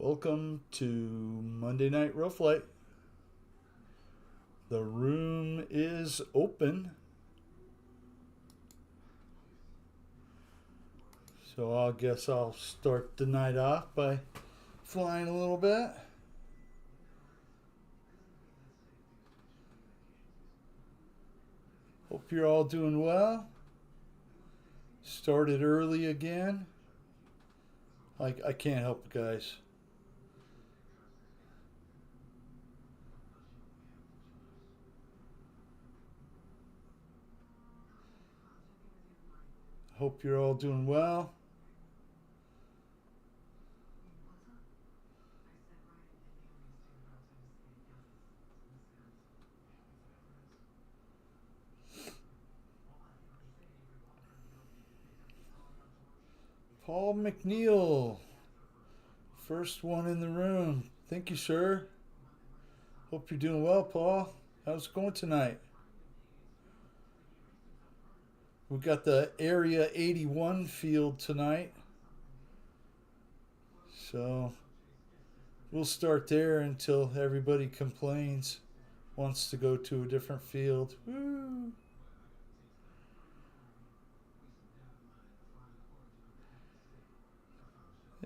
Welcome to Monday Night Row Flight. The room is open. So I guess I'll start the night off by flying a little bit. Hope you're all doing well. Started early again. I can't help it, guys. Hope you're all doing well. Paul McNeil, first one in the room. Thank you, sir. Hope you're doing well, Paul. How's it going tonight? We've got the Area 81 field tonight. So we'll start there until everybody complains, wants to go to a different field. Woo!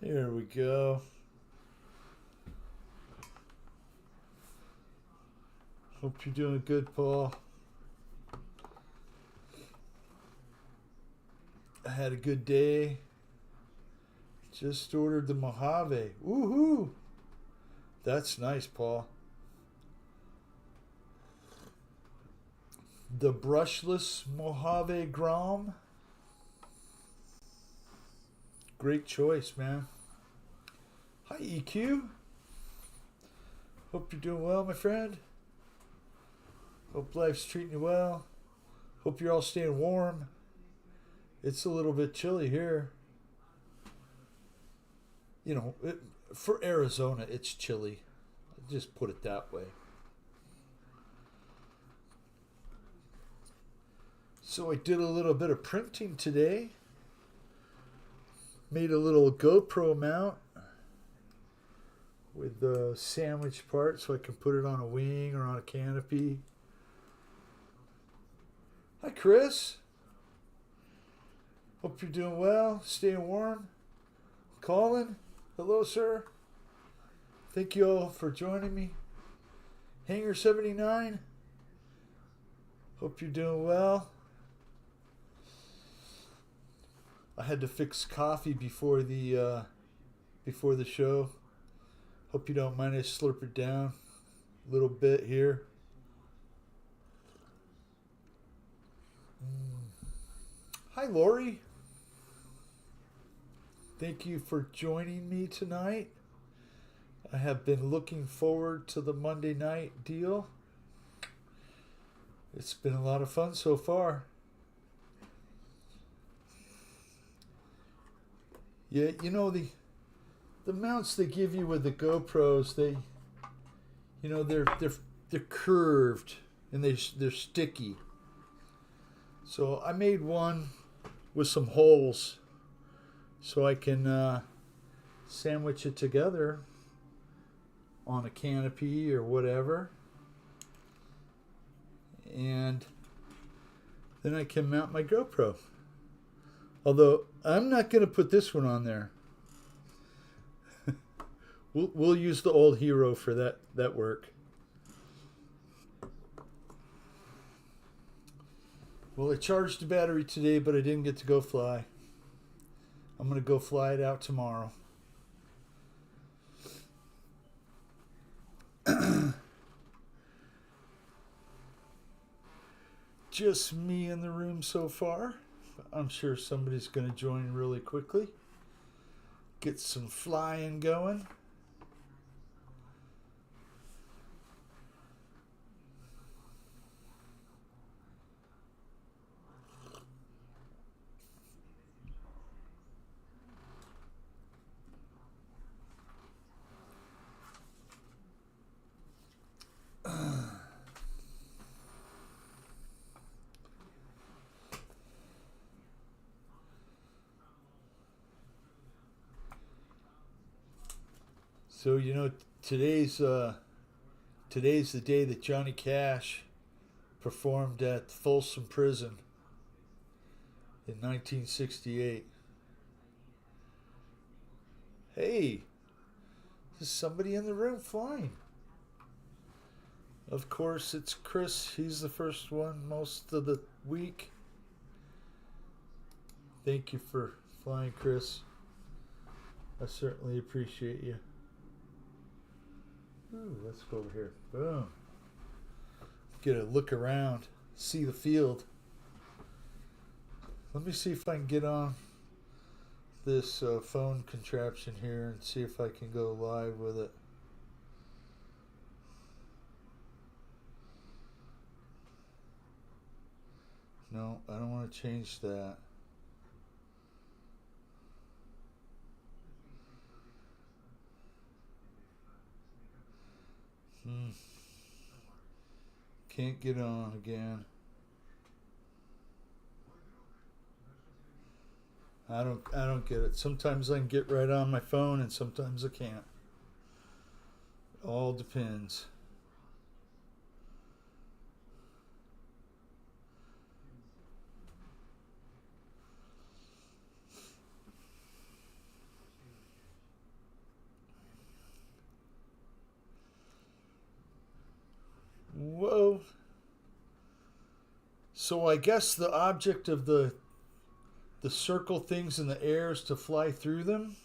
There we go. Hope you're doing good, Paul. I had a good day. Just ordered the Mojave. Woohoo! That's nice, Paul. The brushless Mojave Grom. Great choice, man. Hi, EQ. Hope you're doing well, my friend. Hope life's treating you well. Hope you're all staying warm. It's a little bit chilly here. You know, for Arizona, it's chilly. Just put it that way. So I did a little bit of printing today. Made a little GoPro mount with the sandwich part so I can put it on a wing or on a canopy. Hi, Chris. Hope you're doing well, staying warm. Colin, hello, sir. Thank you all for joining me. Hangar 79, hope you're doing well. I had to fix coffee before the show. Hope you don't mind I slurp it down a little bit here. Hi, Lori. Thank you for joining me tonight. I have been looking forward to the Monday night deal. It's been a lot of fun so far. Yeah, you know the mounts they give you with the GoPros, they're curved and they're sticky. So I made one with some holes so I can sandwich it together on a canopy or whatever, and then I can mount my GoPro. Although I'm not going to put this one on there. We'll use the old Hero for that work. Well, I charged the battery today, but I didn't get to go fly. I'm going to go fly it out tomorrow. Just me in the room so far. I'm sure somebody's going to join really quickly. Get some flying going. So today's today's the day that Johnny Cash performed at Folsom Prison in 1968. Hey, there's somebody in the room flying. Of course, it's Chris. He's the first one most of the week. Thank you for flying, Chris. I certainly appreciate you. Ooh, let's go over here. Boom. Get a look around, see the field. Let me see if I can get on this phone contraption here and see if I can go live with it. No, I don't want to change that. Can't get on again. I don't get it. Sometimes I can get right on my phone and sometimes I can't. All depends. Whoa. So I guess the object of the circle things in the air is to fly through them.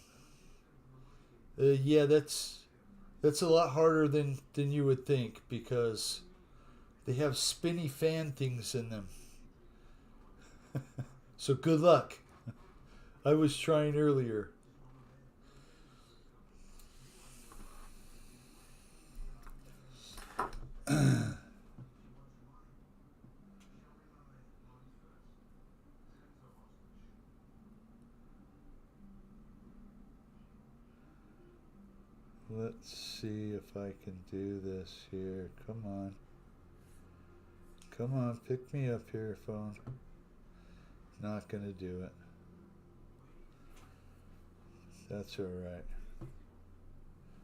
Yeah, that's a lot harder than you would think because they have spinny fan things in them. So good luck. I was trying earlier. Let's see if I can do this here. Come on. Come on, pick me up here, phone. Not gonna do it. That's alright.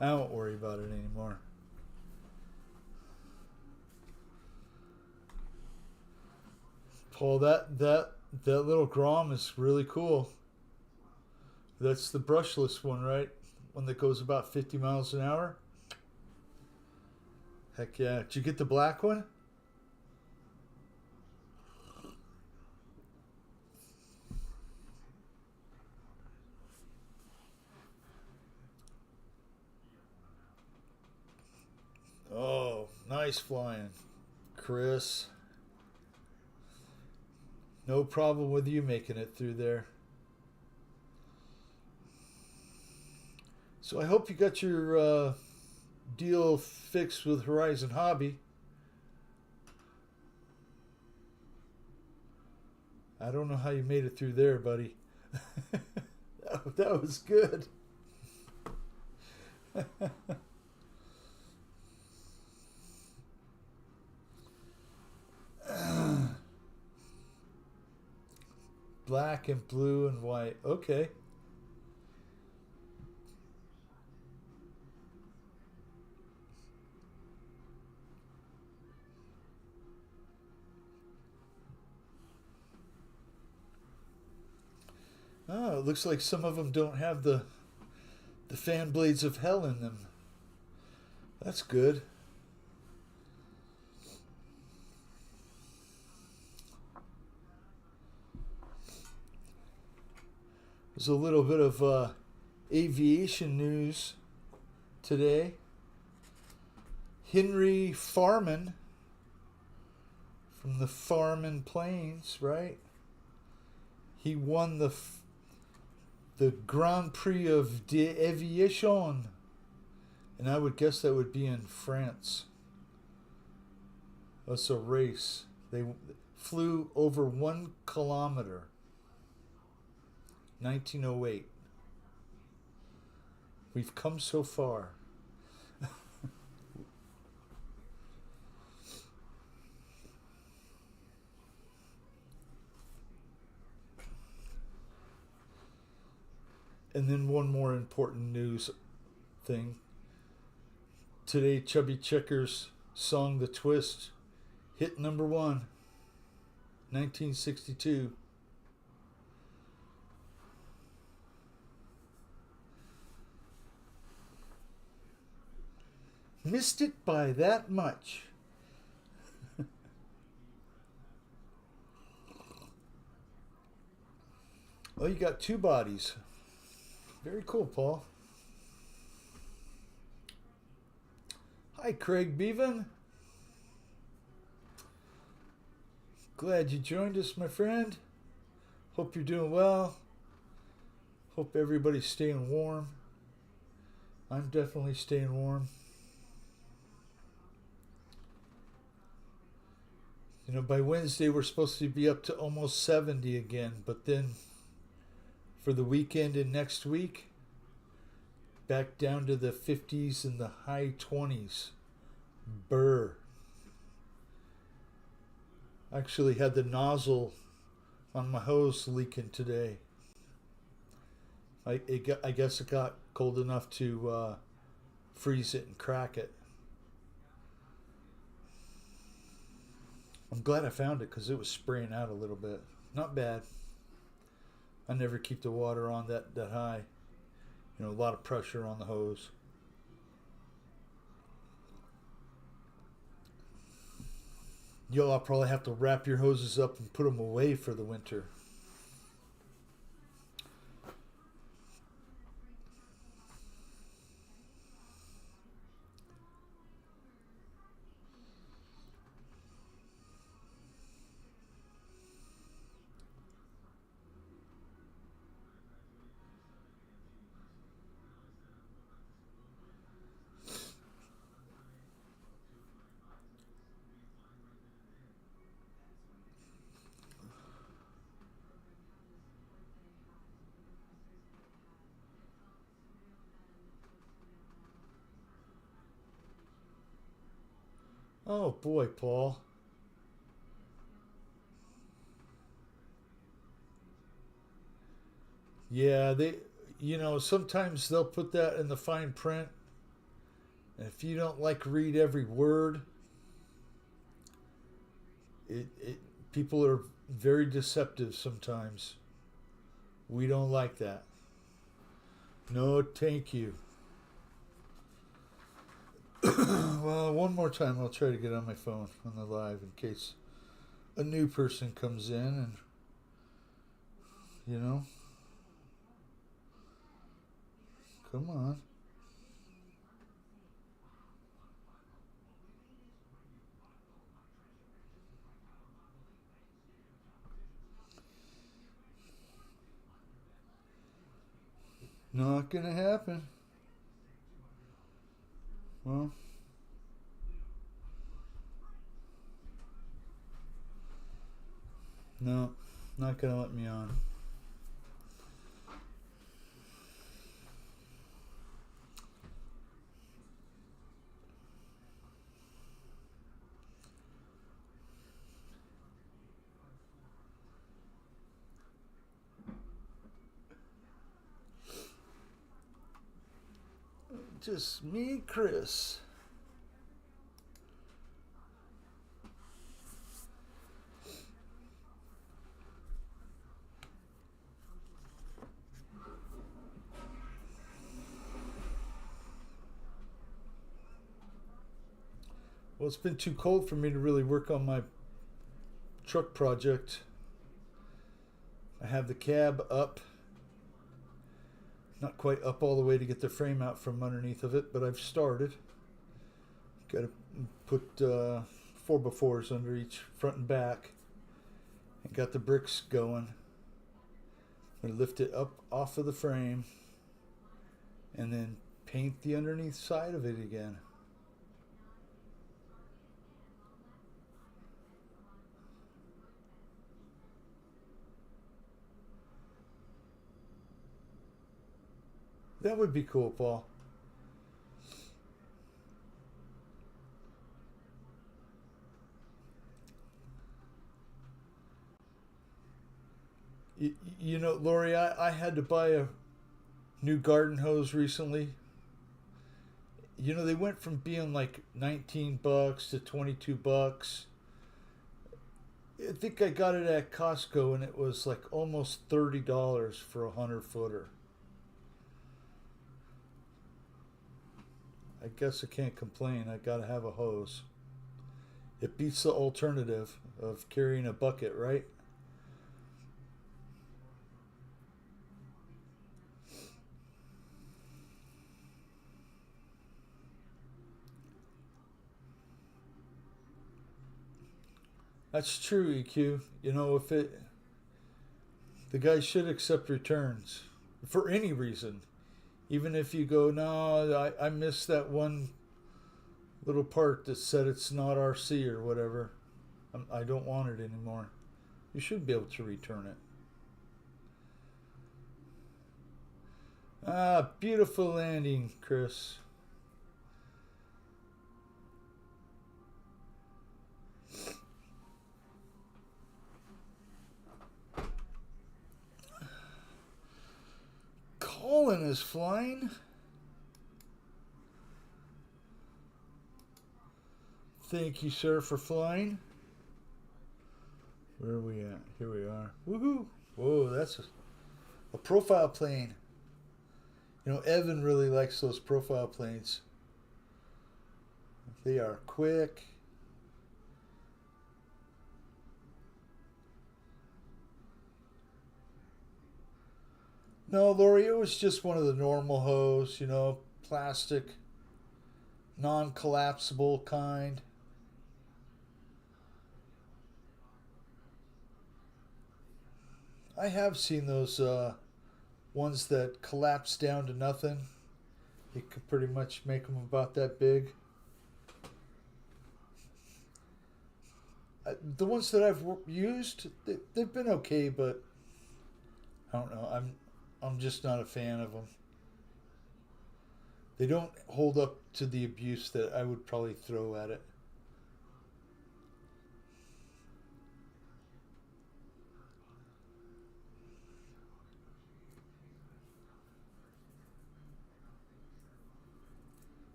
I won't worry about it anymore. Paul, that little Grom is really cool. That's the brushless one, right? One that goes about 50 miles an hour. Heck yeah. Did you get the black one? Oh, nice flying, Chris. No problem with you making it through there. So I hope you got your deal fixed with Horizon Hobby. I don't know how you made it through there, buddy. That was good. Black and blue and white. Okay. Oh, it looks like some of them don't have the fan blades of hell in them. That's good. There's a little bit of aviation news today. Henry Farman from the Farman Plains, right? He won the Grand Prix of d'Aviation, and I would guess that would be in France. That's a race. They flew over 1 kilometer. 1908. We've come so far. And then one more important news thing. Today, Chubby Checker's song The Twist hit number one, 1962. Missed it by that much. Oh, you got two bodies. Very cool, Paul. Hi, Craig Bevan. Glad you joined us, my friend. Hope you're doing well. Hope everybody's staying warm. I'm definitely staying warm. You know, by Wednesday we're supposed to be up to almost 70 again, but then for the weekend and next week, back down to the 50s and the high 20s. Burr. Actually had the nozzle on my hose leaking today. I guess it got cold enough to freeze it and crack it. I'm glad I found it because it was spraying out a little bit. Not bad. I never keep the water on that high. You know, a lot of pressure on the hose. Y'all probably have to wrap your hoses up and put them away for the winter. Oh boy, Paul. Yeah, sometimes they'll put that in the fine print. And if you don't read every word, it people are very deceptive sometimes. We don't like that. No, thank you. Well, one more time I'll try to get on my phone on the live in case a new person comes in and, you know, come on. Not gonna happen. Well, no, not gonna let me on. Just me, Chris. Well, it's been too cold for me to really work on my truck project. I have the cab up. Not quite up all the way to get the frame out from underneath of it, but I've started. Got to put 4x4s under each front and back. And got the bricks going. I'm going to lift it up off of the frame and then paint the underneath side of it again. That would be cool, Paul. You know, Lori, I had to buy a new garden hose recently. They went from being like $19 to $22. I think I got it at Costco and it was like almost $30 for a 100 footer. I guess I can't complain. I gotta have a hose. It beats the alternative of carrying a bucket, right? That's true, EQ. If the guy should accept returns for any reason. Even if you go, no, I missed that one little part that said it's not RC or whatever. I don't want it anymore. You should be able to return it. Ah, beautiful landing, Chris. Colin is flying. Thank you, sir, for flying. Where are we at? Here we are. Woohoo! Whoa, that's a profile plane. Evan really likes those profile planes. They are quick. No, Lori, it was just one of the normal hose, plastic, non-collapsible kind. I have seen those ones that collapse down to nothing. You could pretty much make them about that big. The ones that I've used, they've been okay, but I don't know. I'm just not a fan of them. They don't hold up to the abuse that I would probably throw at it.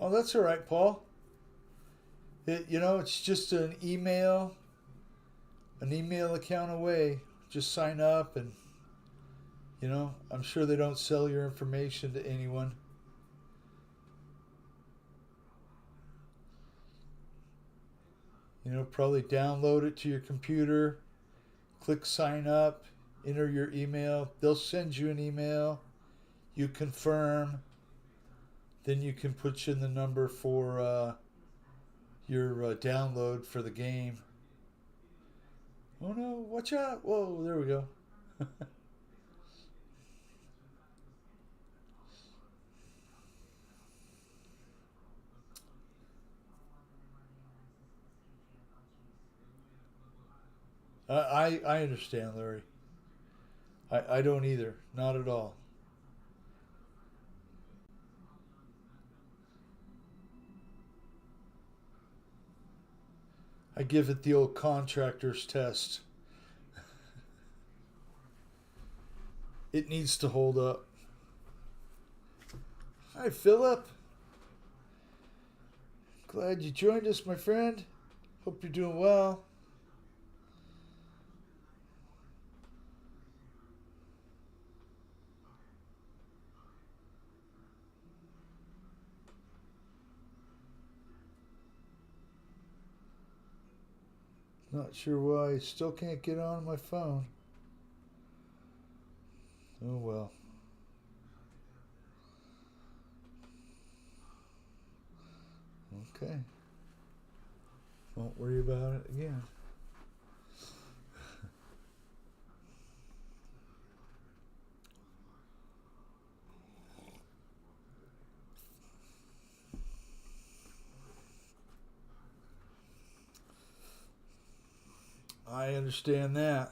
Oh, that's all right, Paul. It's just an email account away. Just sign up and, I'm sure they don't sell your information to anyone. Probably download it to your computer, click sign up, enter your email. They'll send you an email. You confirm. Then you can put in the number for your download for the game. Oh no, watch out. Whoa, there we go. I understand, Larry. I don't either. Not at all. I give it the old contractor's test. It needs to hold up. Hi, Philip. Glad you joined us, my friend. Hope you're doing well. Not sure why I still can't get on my phone. Oh well. Okay. Won't worry about it again. I understand that.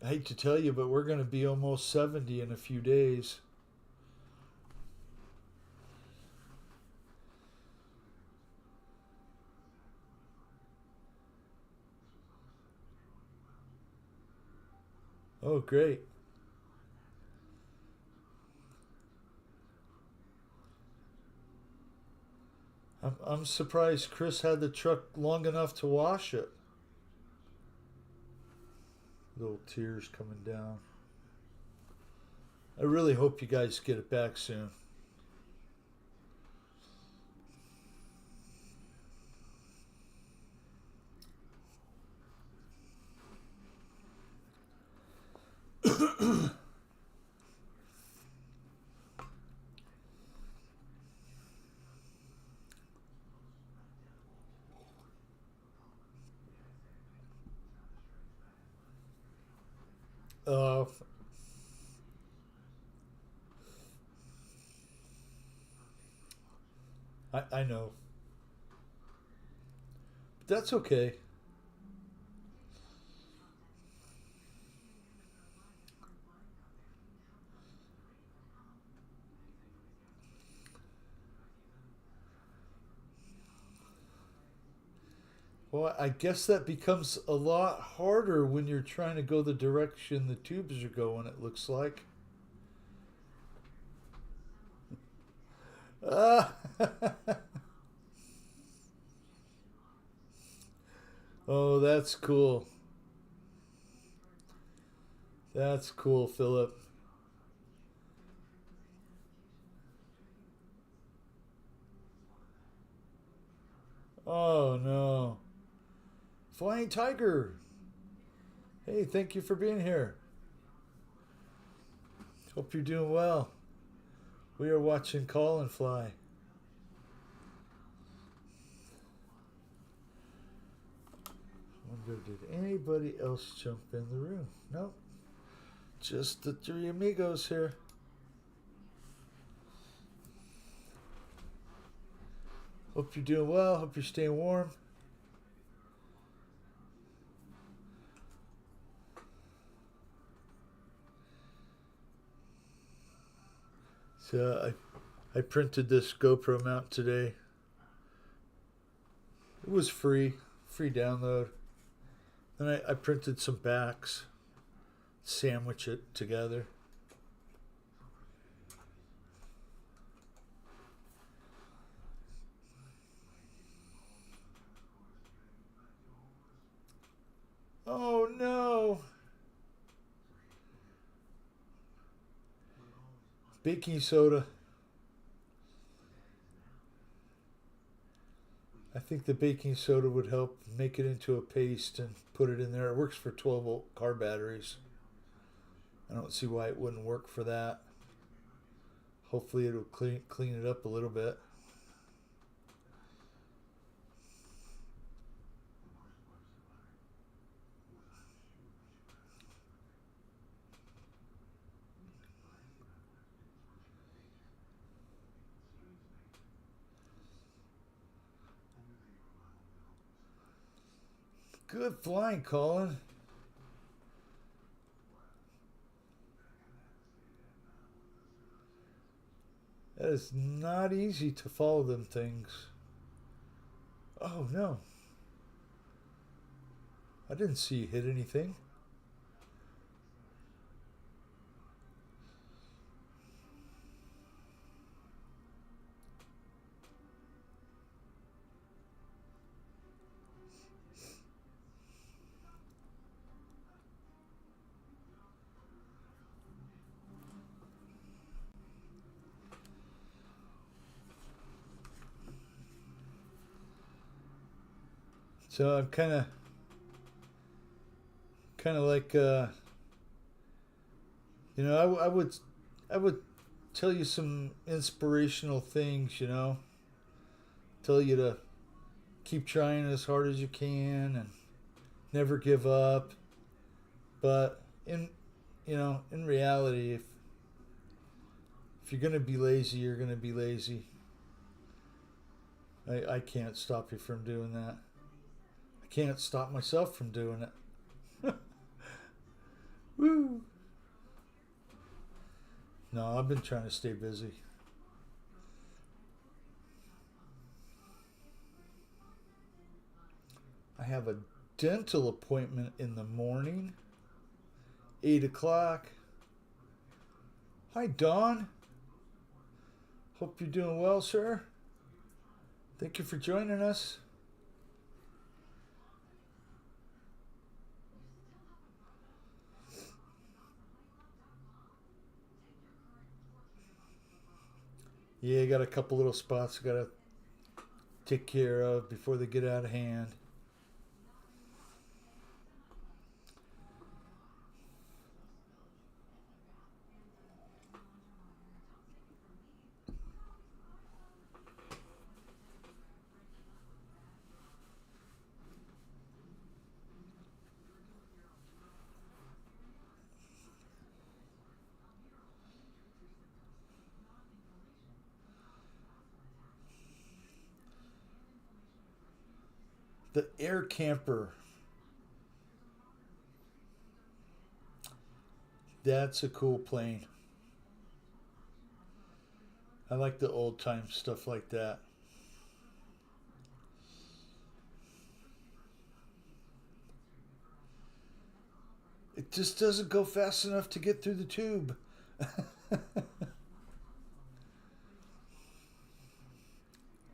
I hate to tell you, but we're going to be almost 70 in a few days. Oh, great. I'm surprised Chris had the truck long enough to wash it. Little tears coming down. I really hope you guys get it back soon. Uh, I know. But that's okay. Well, I guess that becomes a lot harder when you're trying to go the direction the tubes are going, it looks like. Ah. Oh, that's cool. That's cool, Philip. Oh, no. Flying Tiger. Hey, thank you for being here. Hope you're doing well. We are watching Call and Fly. Wonder, did anybody else jump in the room? Nope. Just the three amigos here. Hope you're doing well. Hope you're staying warm. So I printed this GoPro mount today. It was free download. Then I printed some backs, sandwich it together. Oh no! Baking soda. I think the baking soda would help make it into a paste and put it in there. It works for 12-volt car batteries. I don't see why it wouldn't work for that. Hopefully it'll clean it up a little bit. Good flying, Colin. That is not easy to follow them things. Oh no. I didn't see you hit anything. So I'm kind of like I would tell you some inspirational things, tell you to keep trying as hard as you can and never give up. But in reality, if you're gonna be lazy, you're gonna be lazy. I can't stop you from doing that. I can't stop myself from doing it. Woo! No, I've been trying to stay busy. I have a dental appointment in the morning 8 o'clock. Hi, Don. Hope you're doing well, sir. Thank you for joining us. Yeah, I got a couple little spots I gotta take care of before they get out of hand. The Air Camper. That's a cool plane. I like the old time stuff like that. It just doesn't go fast enough to get through the tube.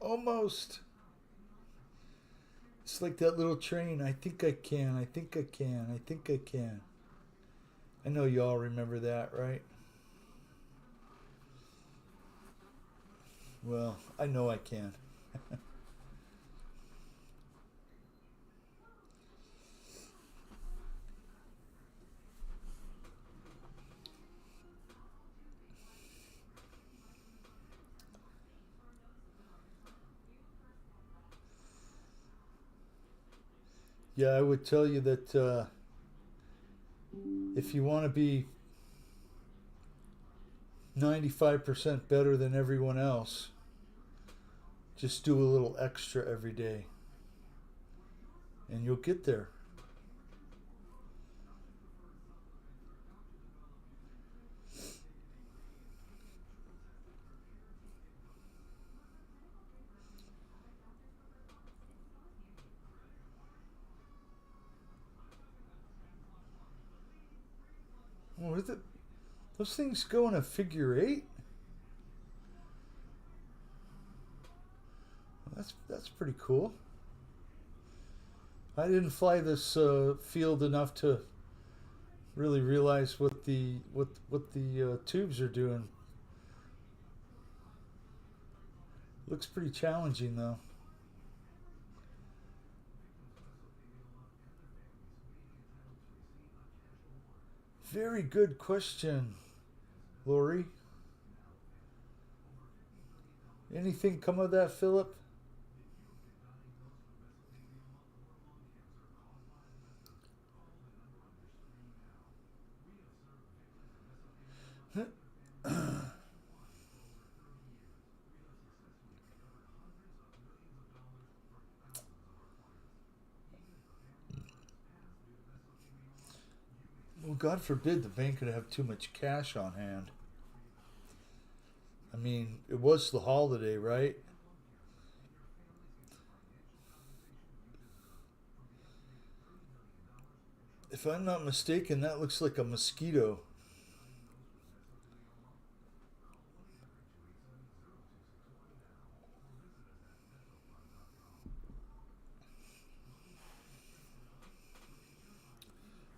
Almost. It's like that little train. I think I can. I think I can. I think I can. I know y'all remember that, right? Well, I know I can. Yeah, I would tell you that if you want to be 95% better than everyone else, just do a little extra every day and you'll get there. What is it? Those things go in a figure eight? That's pretty cool. I didn't fly this field enough to really realize what the tubes are doing. Looks pretty challenging though. Very good question, Lori. Anything come of that, Philip? Well, God forbid the bank could have too much cash on hand. I mean, it was the holiday, right? If I'm not mistaken, that looks like a mosquito.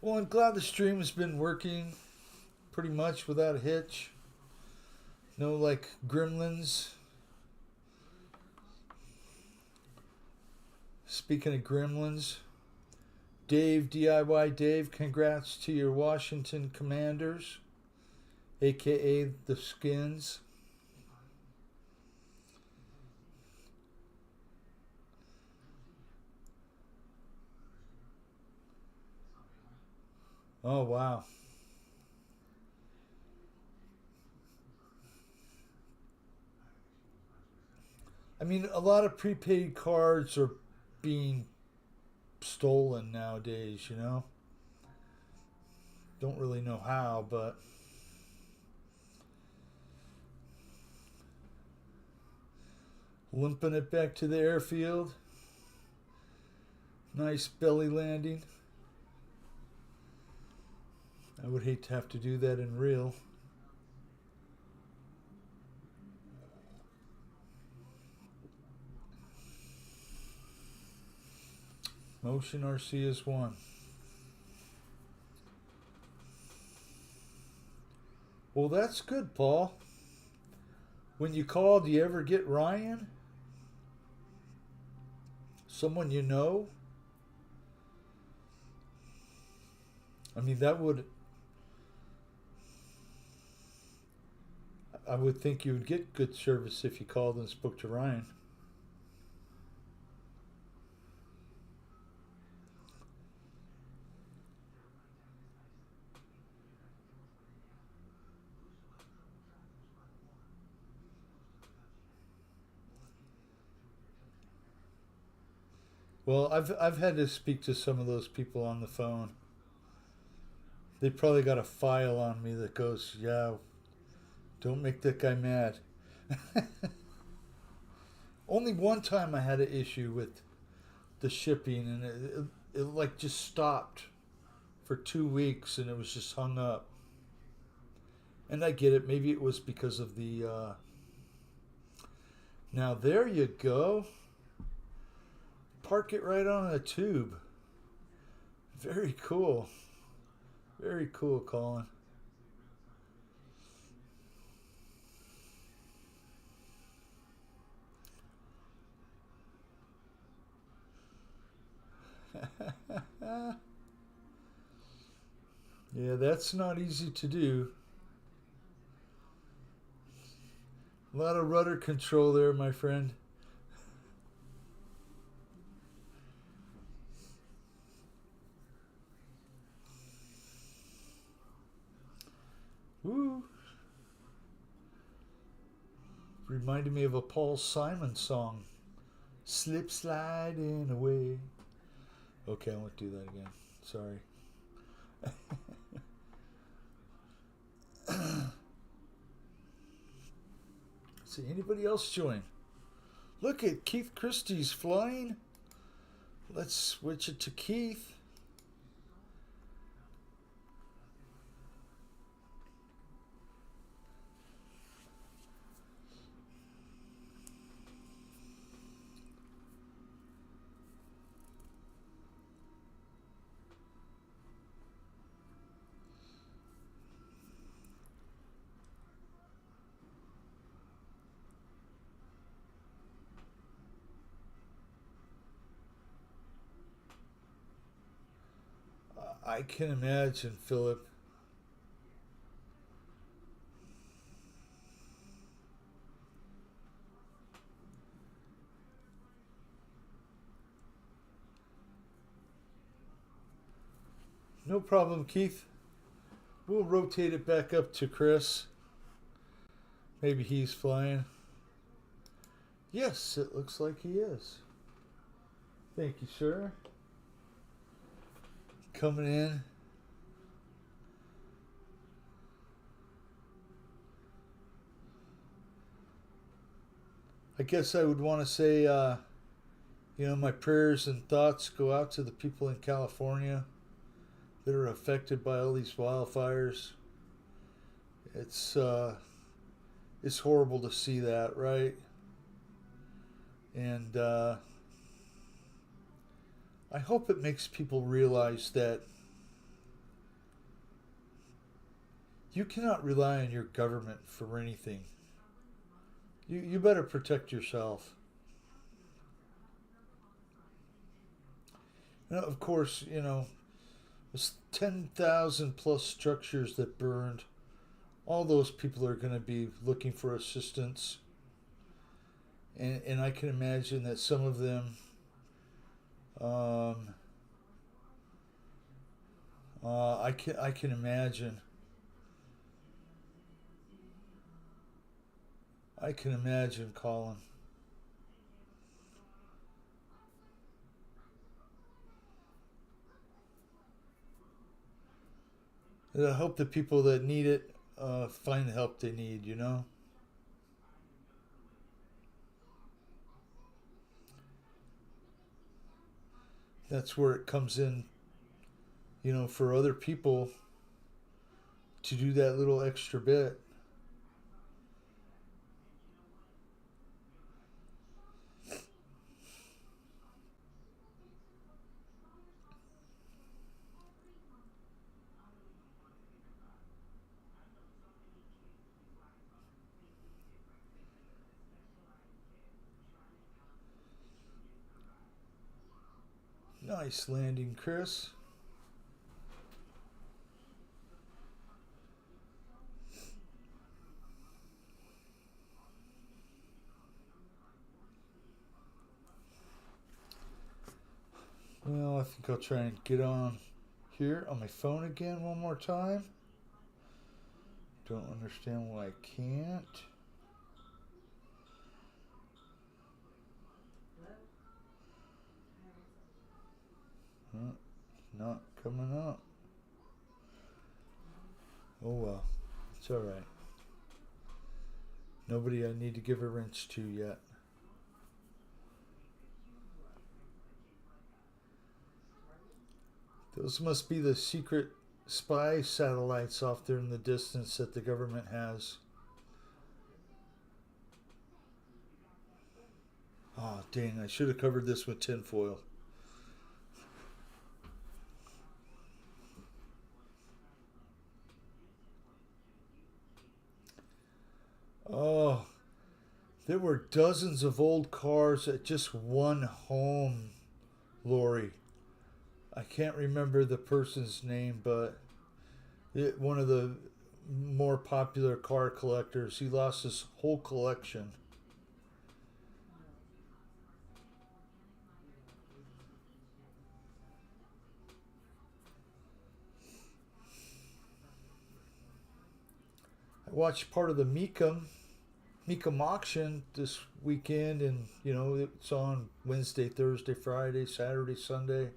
Well, I'm glad the stream has been working pretty much without a hitch. No, like gremlins. Speaking of gremlins, Dave, DIY Dave, congrats to your Washington Commanders, aka the Skins. Oh, wow. I mean, a lot of prepaid cards are being stolen nowadays, you know? Don't really know how, but limping it back to the airfield. Nice belly landing. I would hate to have to do that in real. Motion RC is one. Well, that's good, Paul. When you call, do you ever get Ryan? Someone you know? I mean, that would... I would think you would get good service if you called and spoke to Ryan. Well, I've had to speak to some of those people on the phone. They probably got a file on me that goes, yeah, don't make that guy mad. Only one time I had an issue with the shipping, and it like just stopped for 2 weeks, and it was just hung up. And I get it. Maybe it was because of the. Now there you go. Park it right on a tube. Very cool. Very cool, Colin. Yeah, that's not easy to do. A lot of rudder control there, my friend. Woo. Reminded me of a Paul Simon song. Slip sliding away. Okay, I won't do that again. Sorry. See, anybody else join? Look at Keith Christie's flying. Let's switch it to Keith. I can imagine, Philip. No problem, Keith. We'll rotate it back up to Chris. Maybe he's flying. Yes, it looks like he is. Thank you, sir. Coming in. I guess I would want to say, my prayers and thoughts go out to the people in California that are affected by all these wildfires. It's horrible to see that, right? And I hope it makes people realize that you cannot rely on your government for anything. You better protect yourself. And of course, there's 10,000 plus structures that burned. All those people are going to be looking for assistance. And I can imagine that some of them I can imagine. I can imagine, Colin. And I hope the people that need it find the help they need. That's where it comes in, for other people. to do that little extra bit. Nice landing, Chris. Well, I think I'll try and get on here on my phone again one more time. Don't understand why I can't. Not coming up. Oh well, it's alright. Nobody I need to give a wrench to yet. Those must be the secret spy satellites off there in the distance that the government has. Oh, dang, I should have covered this with tinfoil. Oh, there were dozens of old cars at just one home, Lori. I can't remember the person's name, but one of the more popular car collectors, he lost his whole collection. I watched part of the Mecum auction this weekend, and it's on Wednesday, Thursday, Friday, Saturday, Sunday,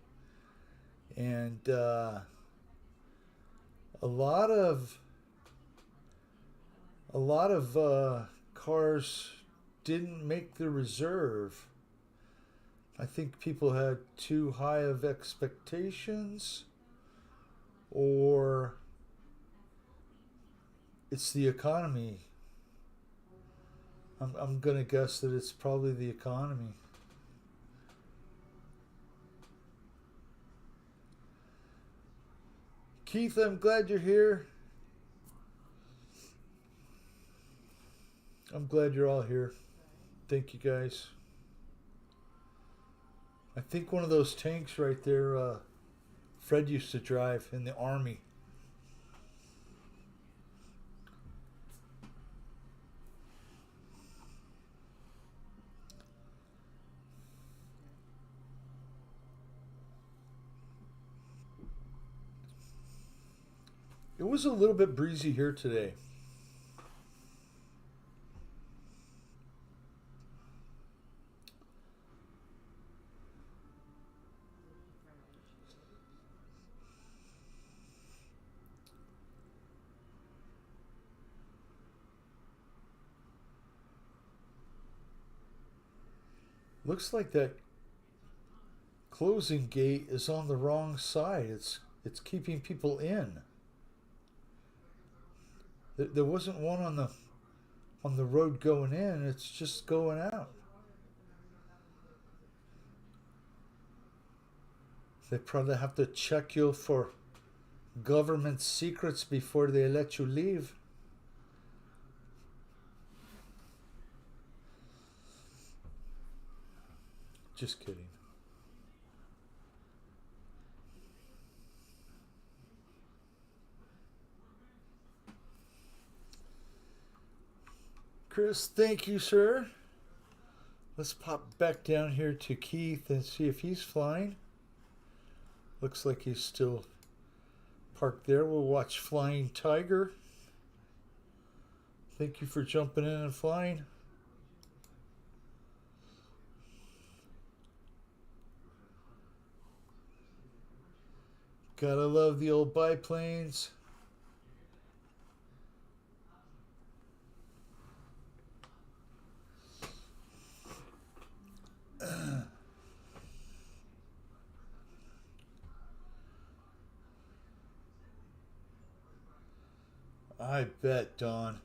and a lot of cars didn't make the reserve. I think people had too high of expectations, or it's the economy. I'm going to guess that it's probably the economy. Keith, I'm glad you're here. I'm glad you're all here. Thank you, guys. I think one of those tanks right there, Fred used to drive in the Army. It was a little bit breezy here today. Looks like that closing gate is on the wrong side. It's keeping people in. There wasn't one on the road going in. It's just going out. They probably have to check you for government secrets before they let you leave. Just kidding. Chris, thank you, sir. Let's pop back down here to Keith and see if he's flying. Looks like he's still parked there. We'll watch Flying Tiger. Thank you for jumping in and flying. Gotta love the old biplanes. I bet, Dawn.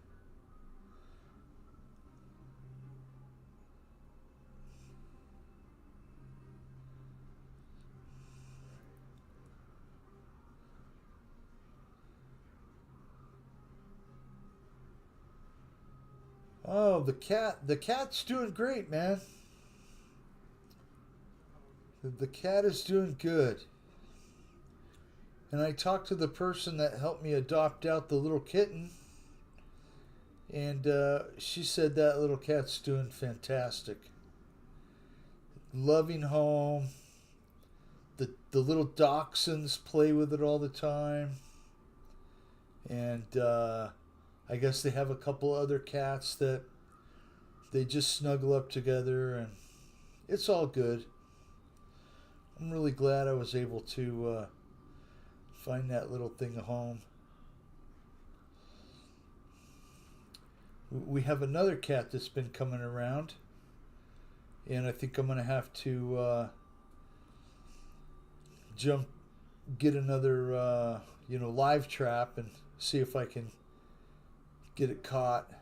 Oh, the cat's doing great, man. The cat is doing good. And I talked to the person that helped me adopt out the little kitten, and she said that little cat's doing fantastic. Loving home. The little dachshunds play with it all the time, and I guess they have a couple other cats that they just snuggle up together, and it's all good. I'm really glad I was able to find that little thing a home. We have another cat that's been coming around, and I think I'm gonna have to get another live trap and see if I can get it caught.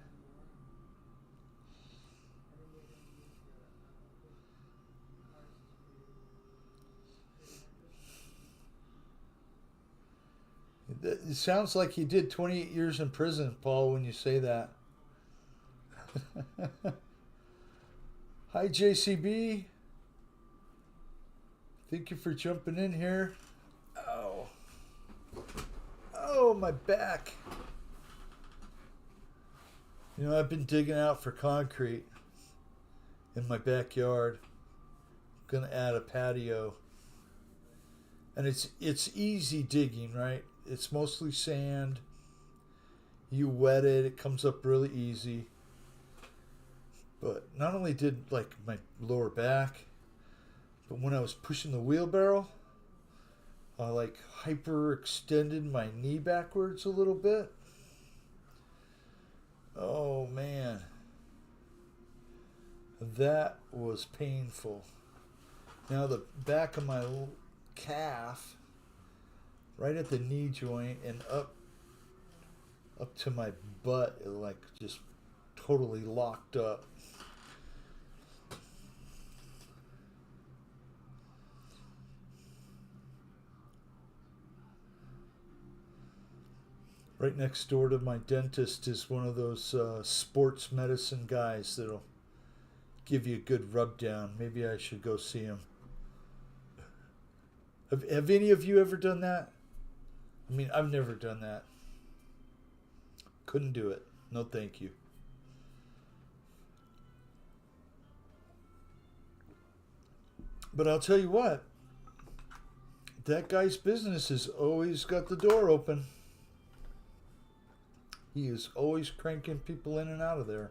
It sounds like you did 28 years in prison, Paul, when you say that. Hi, JCB. Thank you for jumping in here. Oh. Oh, my back. I've been digging out for concrete in my backyard. I'm going to add a patio. And it's easy digging, right? It's mostly sand. You wet it, it comes up really easy. But not only did like my lower back, but when I was pushing the wheelbarrow, I like hyper extended my knee backwards a little bit. Oh man, that was painful. Now the back of my calf, right at the knee joint and up to my butt, it like just totally locked up. Right next door to my dentist is one of those sports medicine guys that'll give you a good rub down. Maybe I should go see him. Have any of you ever done that? I mean, I've never done that. Couldn't do it. No, thank you. But I'll tell you what, that guy's business has always got the door open. He is always cranking people in and out of there.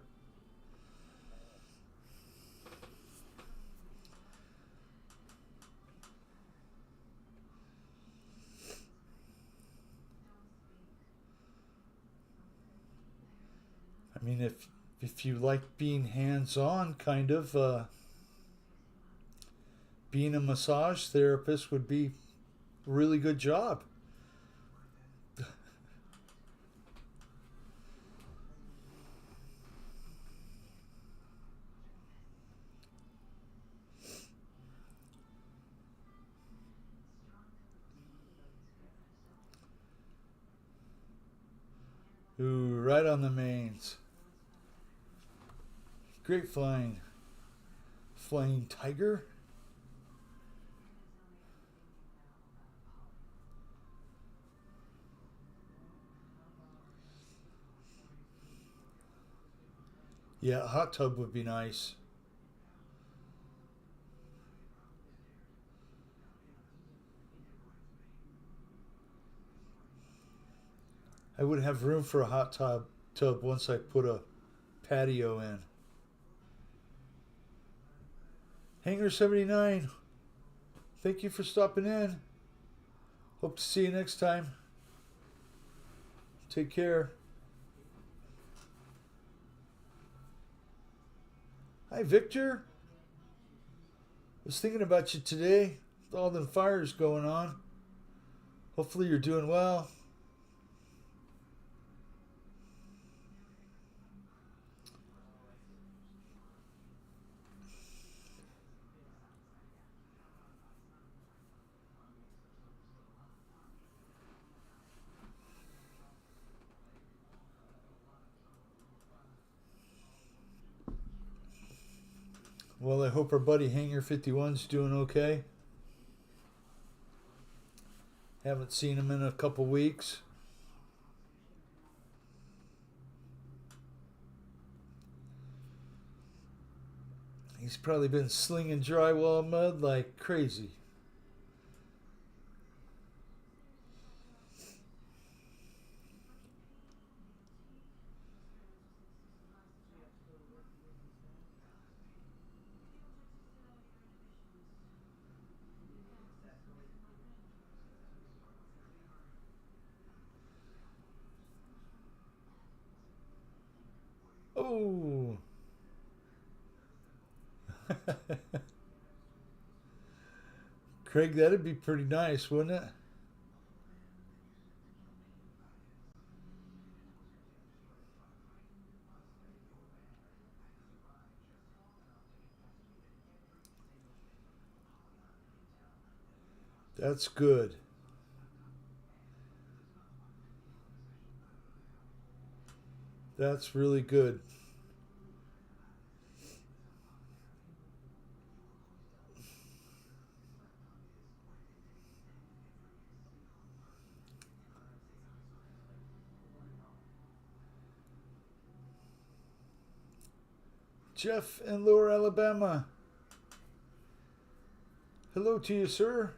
I mean, if you like being hands-on, kind of, being a massage therapist would be a really good job. Ooh, right on the mains. Great flying. Flying tiger. Yeah, a hot tub would be nice. I would have room for a hot tub once I put a patio in. Hangar 79, thank you for stopping in. Hope to see you next time. Take care. Hi, Victor. I was thinking about you today with all them fires going on. Hopefully you're doing well. Well, I hope our buddy Hanger 51's doing okay. Haven't seen him in a couple weeks. He's probably been slinging drywall mud like crazy. Oh. Craig, that'd be pretty nice, wouldn't it? That's good. That's really good. Jeff in Lower Alabama. Hello to you, sir.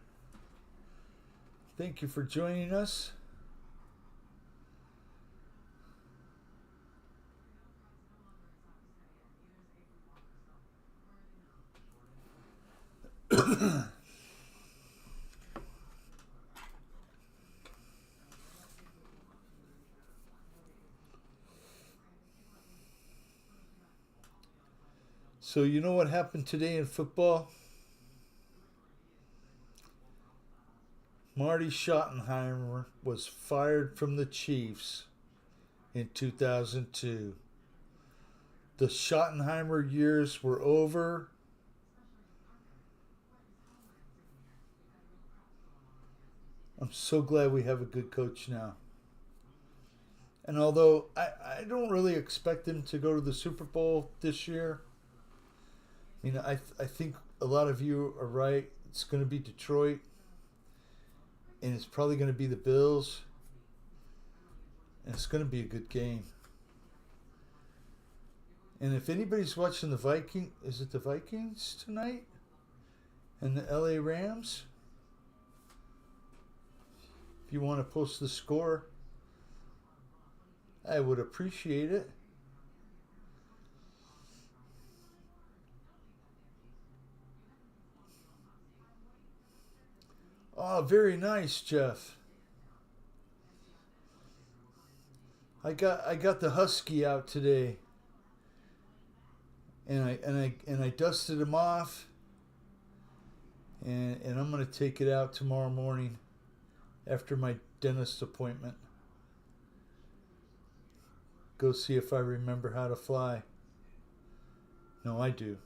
Thank you for joining us. So you know what happened today in football? Marty Schottenheimer was fired from the Chiefs in 2002. The Schottenheimer years were over. I'm so glad we have a good coach now. And although I don't really expect him to go to the Super Bowl this year, I think a lot of you are right. It's going to be Detroit, and it's probably going to be the Bills, and it's going to be a good game. And if anybody's watching the is it the Vikings tonight? And the LA Rams? If you want to post the score, I would appreciate it. Oh, very nice, Jeff. I got the husky out today, and I dusted him off, and I'm gonna take it out tomorrow morning after my dentist appointment. Go see if I remember how to fly. No, I do.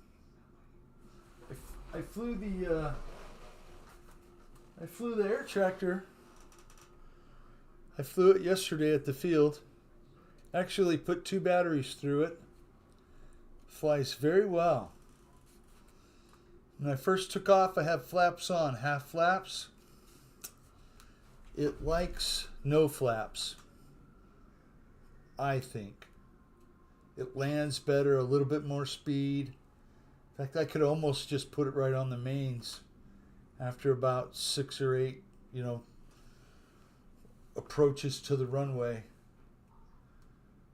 I flew the air tractor. I flew it yesterday at the field. Actually put 2 batteries through it. Flies very well. When I first took off, I had flaps on, half flaps. It likes no flaps, I think. It lands better, a little bit more speed. In fact, I could almost just put it right on the mains after about 6 or 8, approaches to the runway.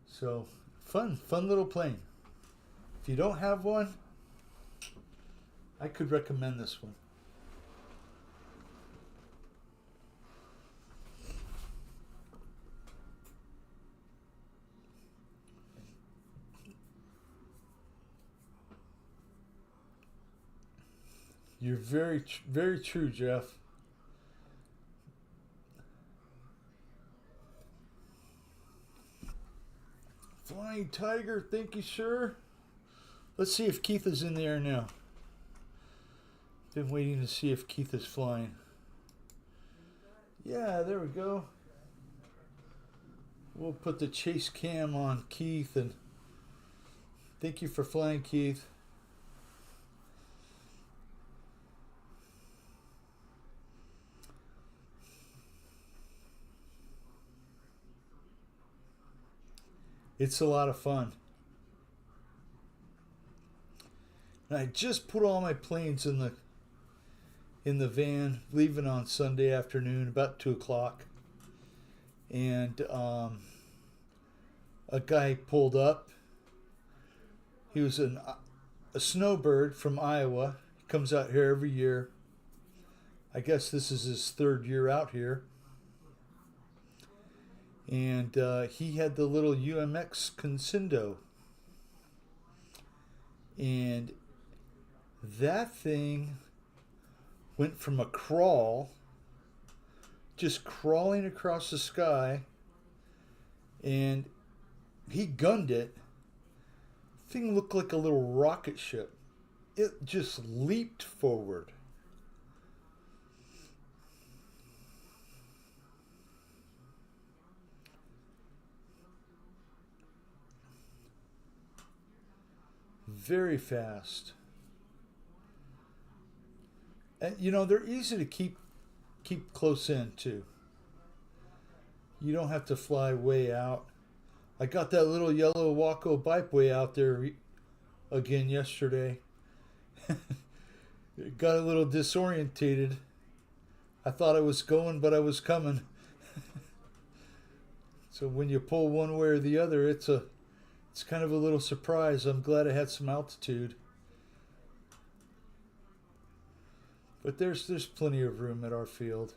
So, fun little plane. If you don't have one, I could recommend this one. You're very, very true, Jeff. Flying Tiger, thank you, sir. Let's see if Keith is in the air now. Been waiting to see if Keith is flying. Yeah, there we go. We'll put the chase cam on Keith, and thank you for flying, Keith. It's a lot of fun. And I just put all my planes in the van, leaving on Sunday afternoon, about 2 o'clock, and a guy pulled up. He was a snowbird from Iowa. He comes out here every year. I guess this is his third year out here. And he had the little UMX Consindo. And that thing went from a crawl, just crawling across the sky, and he gunned it. Thing looked like a little rocket ship. It just leaped forward. Very fast. And you know, they're easy to keep close in too. You don't have to fly way out. I got that little yellow Waco bipeway out there again yesterday. It got a little disorientated. I thought I was going, but I was coming. So when you pull one way or the other, it's kind of a little surprise. I'm glad I had some altitude. But there's plenty of room at our field.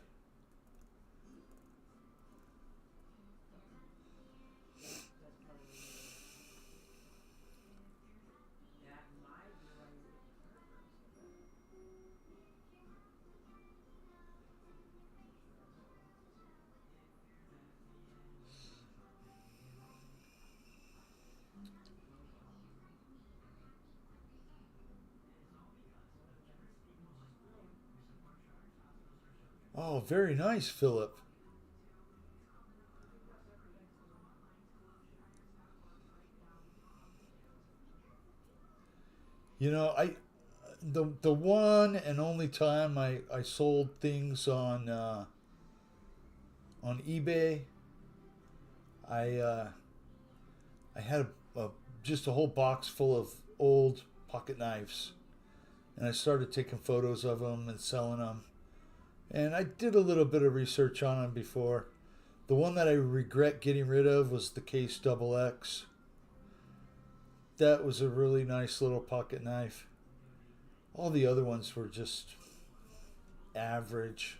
Oh, very nice, Philip. You know, the one and only time I sold things on eBay, I I had just a whole box full of old pocket knives, and I started taking photos of them and selling them. And I did a little bit of research on them before. The one that I regret getting rid of was the Case Double X. That was a really nice little pocket knife. All the other ones were just average,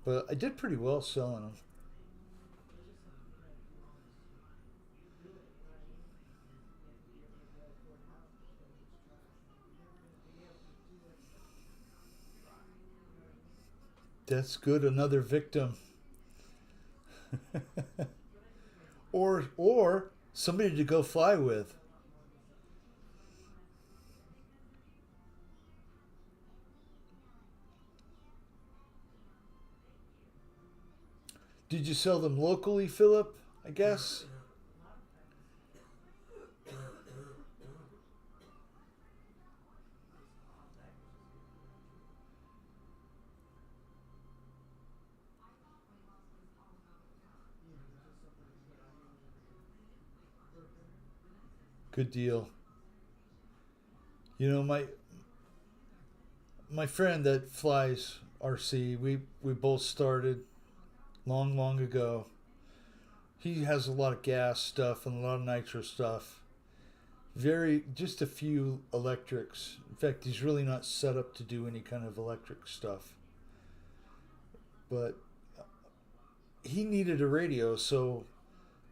but I did pretty well selling them. That's good. Another victim, or somebody to go fly with. Did you sell them locally, Philip? I guess. Good deal. You know, my friend that flies RC, we both started long ago. He has a lot of gas stuff and a lot of nitro stuff. Very just a few electrics. In fact, he's really not set up to do any kind of electric stuff. But he needed a radio, so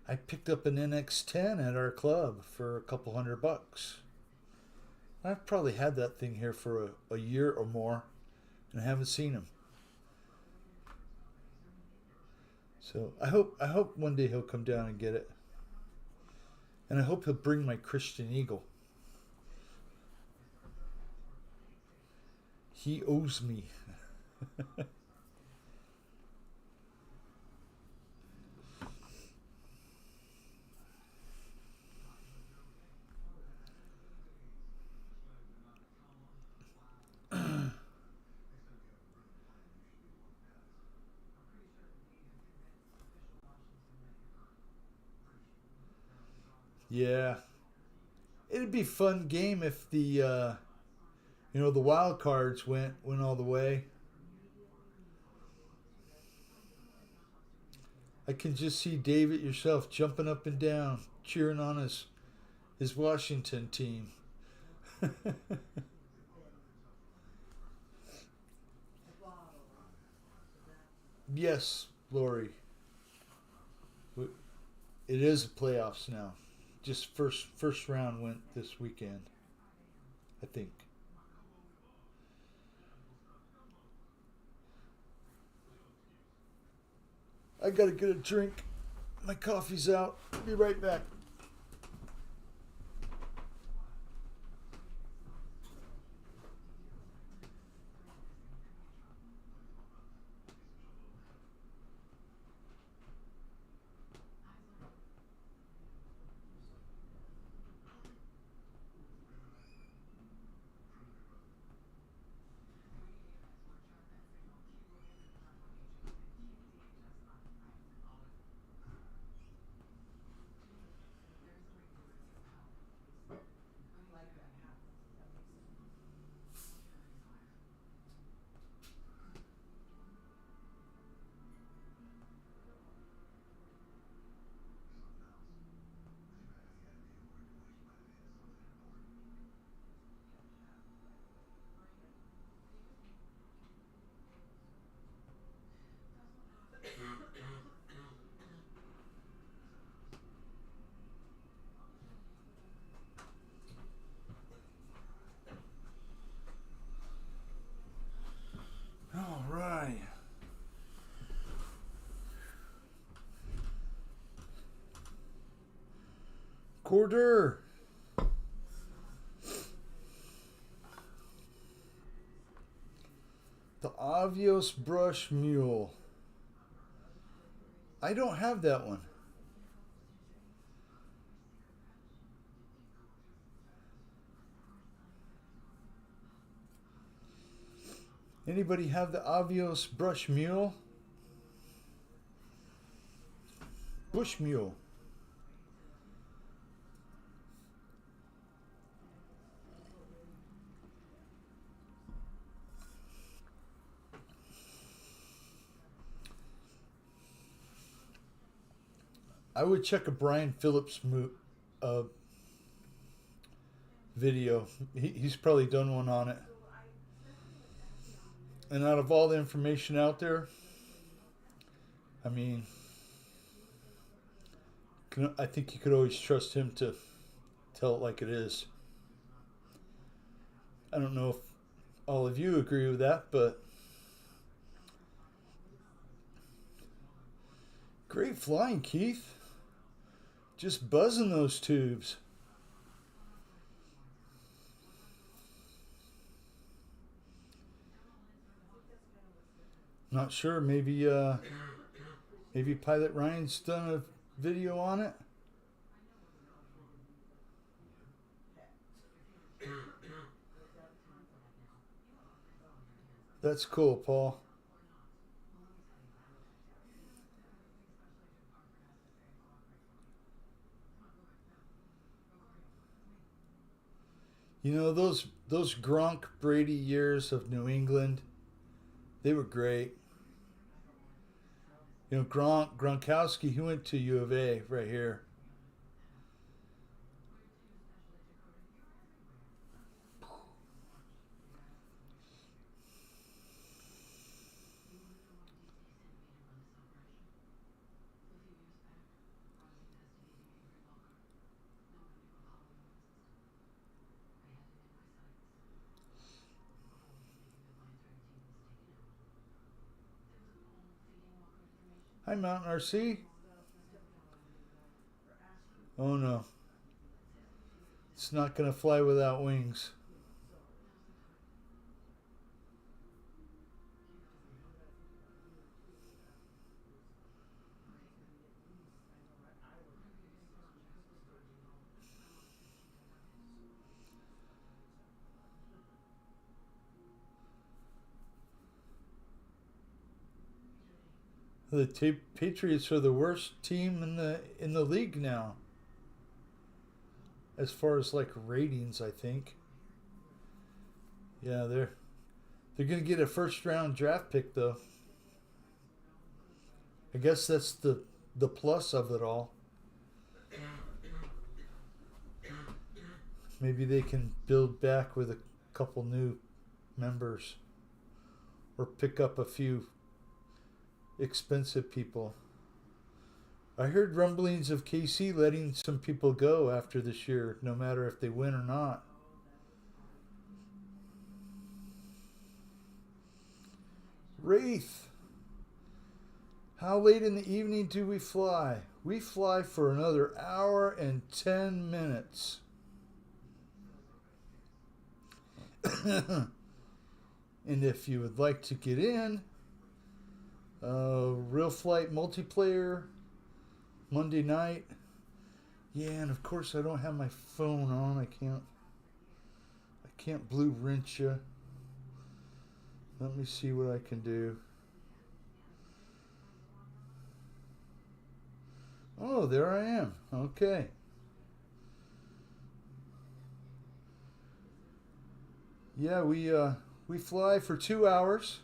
I picked up an NX10 at our club for a couple $100. I've probably had that thing here for a year or more, and I haven't seen him. So I hope one day he'll come down and get it, and I hope he'll bring my Christian Eagle. He owes me. Yeah, it'd be a fun game if the the wild cards went all the way. I can just see David yourself jumping up and down, cheering on his Washington team. Yes, Lori. It is playoffs now. Just first round went this weekend, I think. I gotta get a drink. My coffee's out. Be right back. All right. Quarter. The Avios Brush Mule. I don't have that one. Anybody have the Avios Brush Mule? Bush Mule. I would check a Brian Phillips uh, video. He's probably done one on it. And out of all the information out there, I mean, I think you could always trust him to tell it like it is. I don't know if all of you agree with that, but great flying, Keith. Just buzzing those tubes. Not sure. Maybe Pilot Ryan's done a video on it. That's cool, Paul. You know those Gronk Brady years of New England, they were great. You know Gronkowski, he went to U of A right here. Hi, Mountain RC. Oh no, it's not gonna fly without wings. The Patriots are the worst team in the league now. as far as like ratings, I think. Yeah, they're gonna get a first round draft pick though. I guess that's the plus of it all. Maybe they can build back with a couple new members or pick up a few expensive people. I heard rumblings of KC letting some people go after this year, no matter if they win or not. Wraith. How late in the evening do we fly? We fly for another hour and 10 minutes. And if you would like to get in, Real Flight multiplayer, Monday night. Yeah, and of course I don't have my phone on. I can't blue wrench you. Let me see what I can do. Oh, there I am. Okay. Yeah, we fly for 2 hours.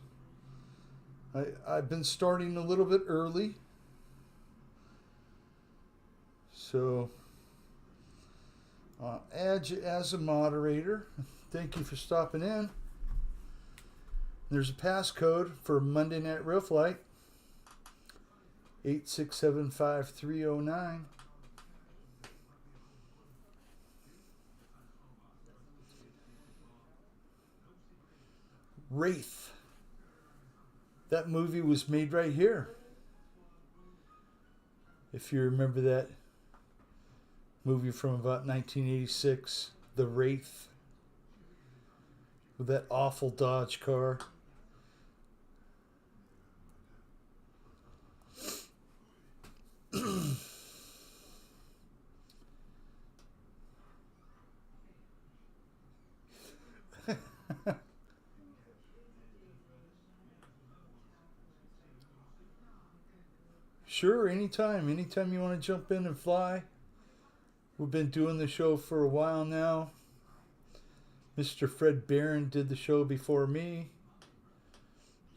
I've been starting a little bit early. So, add you as a moderator. Thank you for stopping in. There's a passcode for Monday Night Real Flight. 8675309. Wraith. That movie was made right here. If you remember that movie from about 1986, The Wraith, with that awful Dodge car. Sure, anytime you want to jump in and fly. We've been doing the show for a while now. Mr. Fred Barron did the show before me.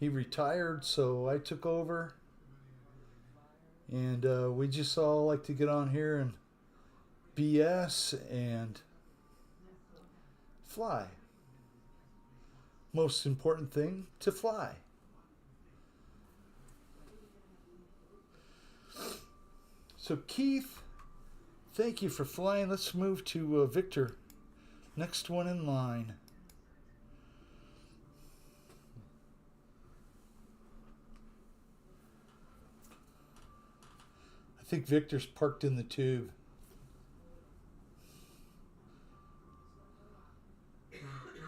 He retired, so I took over. And we just all like to get on here and BS and fly. Most important thing, to fly. So Keith, thank you for flying. Let's move to Victor. Next one in line. I think Victor's parked in the tube.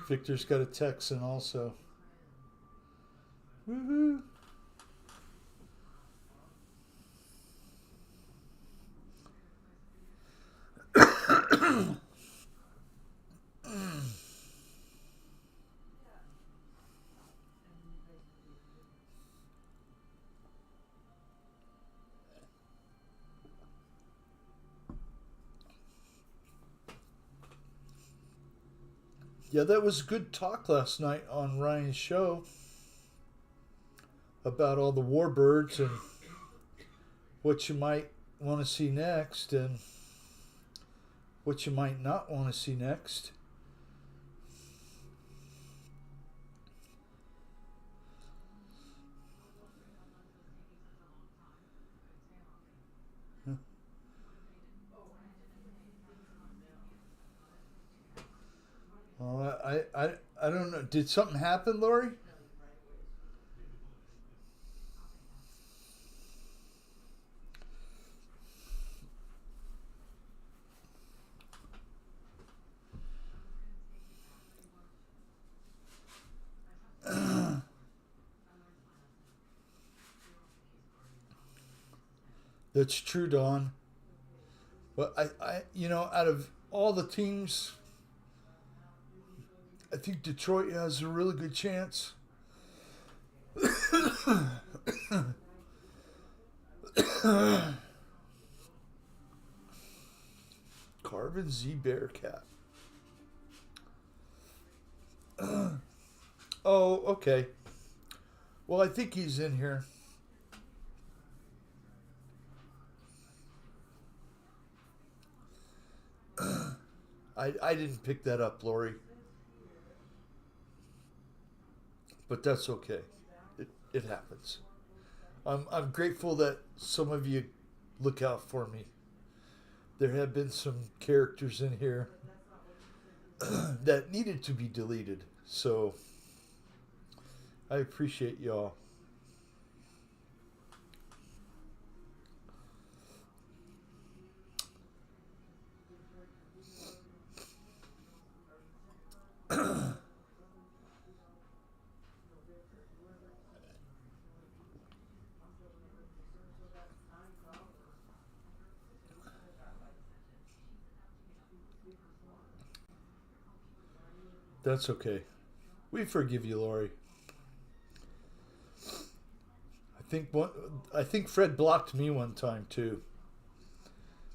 Victor's got a Texan also. Woohoo! Yeah, that was good talk last night on Ryan's show about all the warbirds and what you might want to see next and what you might not want to see next. Well, I don't know. Did something happen, Lori? That's true, Don. Well, out of all the teams, I think Detroit has a really good chance. Carvin Z Bearcat. Oh, okay. Well, I think he's in here. I didn't pick that up, Lori. But that's okay. It happens. I'm grateful that some of you look out for me. There have been some characters in here that needed to be deleted. So I appreciate y'all. That's okay. We forgive you, Lori. I think Fred blocked me one time too,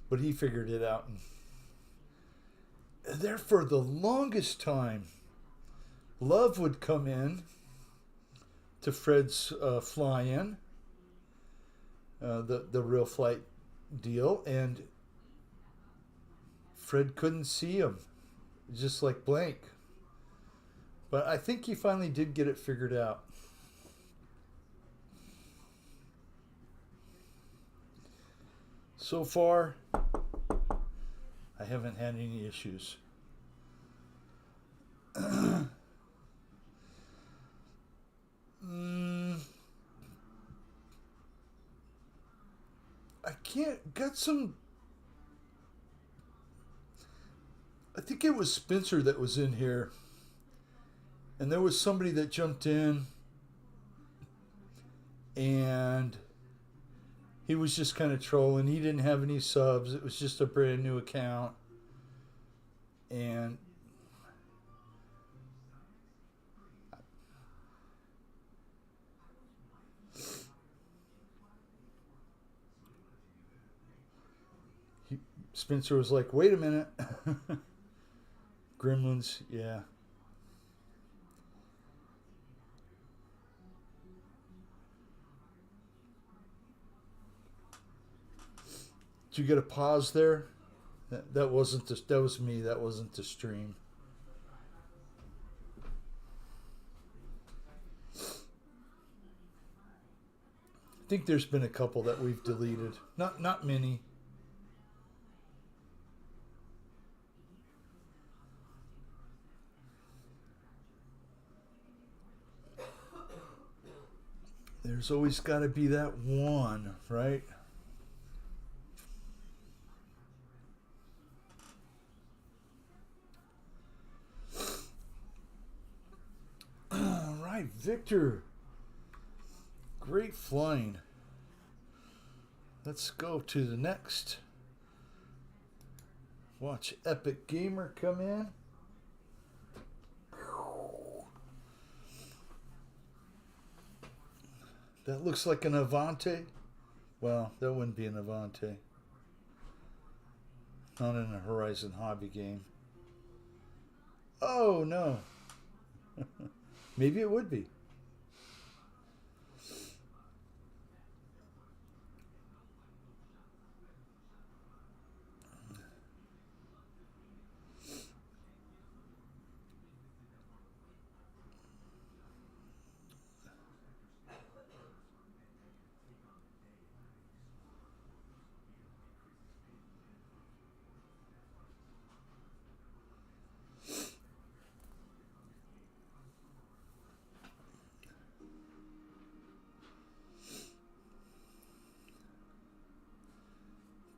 but he figured it out. And there for the longest time, Love would come in to Fred's fly-in, the real flight deal, and Fred couldn't see him, just like blank. But I think he finally did get it figured out. So far, I haven't had any issues. I can't. Got some. I think it was Spencer that was in here. And there was somebody that jumped in. And he was just kind of trolling. He didn't have any subs. It was just a brand new account. And Spencer was like, wait a minute. Gremlins, yeah. Did you get a pause there? That wasn't the, that was me. That wasn't the stream. I think there's been a couple that we've deleted. Not many. There's always got to be that one, right? All right, Victor. Great flying. Let's go to the next. Watch Epic Gamer come in. That looks like an Avante. Well, that wouldn't be an Avante. Not in a Horizon Hobby game. Oh, no. Maybe it would be.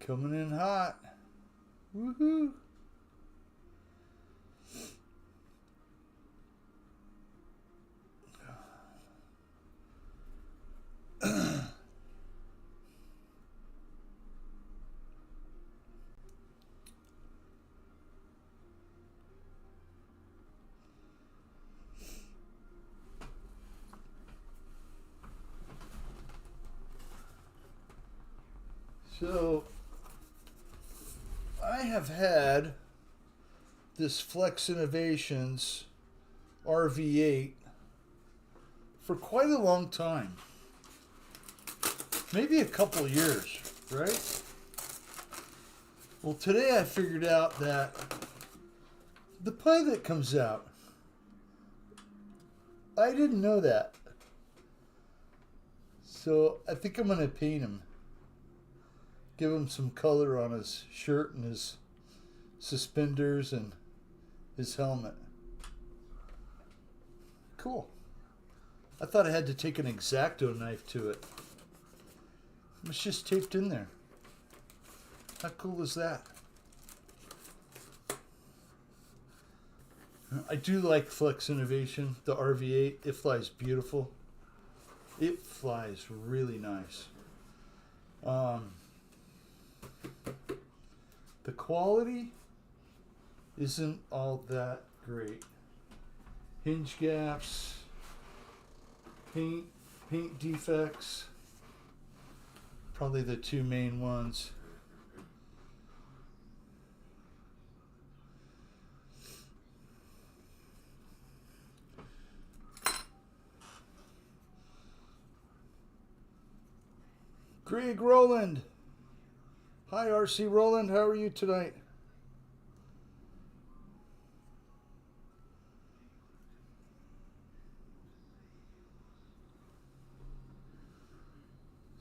Coming in hot. Woohoo. So I have had this Flex Innovations RV8 for quite a long time. Maybe a couple years, right? Well, today I figured out that the pilot comes out. I didn't know that. So I think I'm going to paint him. Give him some color on his shirt and his suspenders and his helmet. Cool. I thought I had to take an X-Acto knife to it. It's just taped in there. How cool is that? I do like Flex Innovation, the RV8. It flies beautiful. It flies really nice. The quality isn't all that great. Hinge gaps, paint defects, probably the two main ones. Greg Rowland. Hi, RC Rowland. How are you tonight?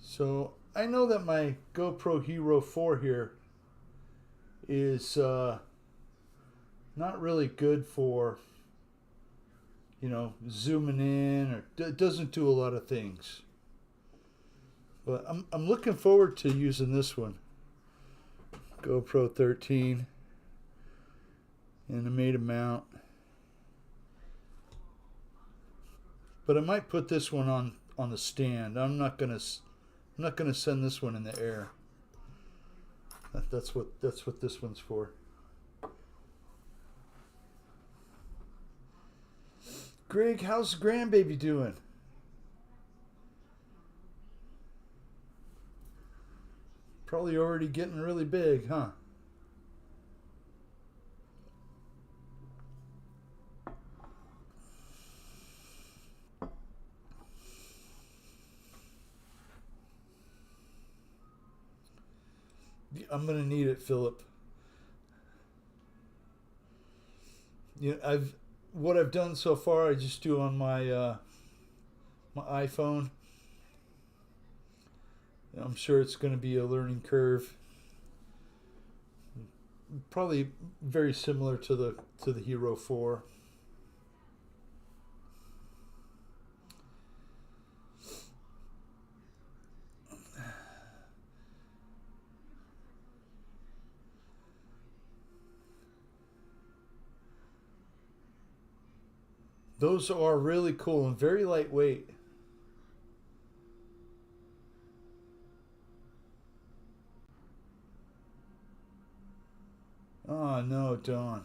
So I know that my GoPro Hero 4 here is not really good for, zooming in, or it doesn't do a lot of things. But I'm looking forward to using this one. GoPro 13 animated mount. But I might put this one on the stand. I'm not gonna send this one in the air. That's what this one's for. Greg, how's the grandbaby doing? Probably already getting really big, huh? I'm gonna need it, Philip. What I've done so far, I just do on my my iPhone. I'm sure it's going to be a learning curve. Probably very similar to the Hero 4. Those are really cool and very lightweight. Oh no, Dawn.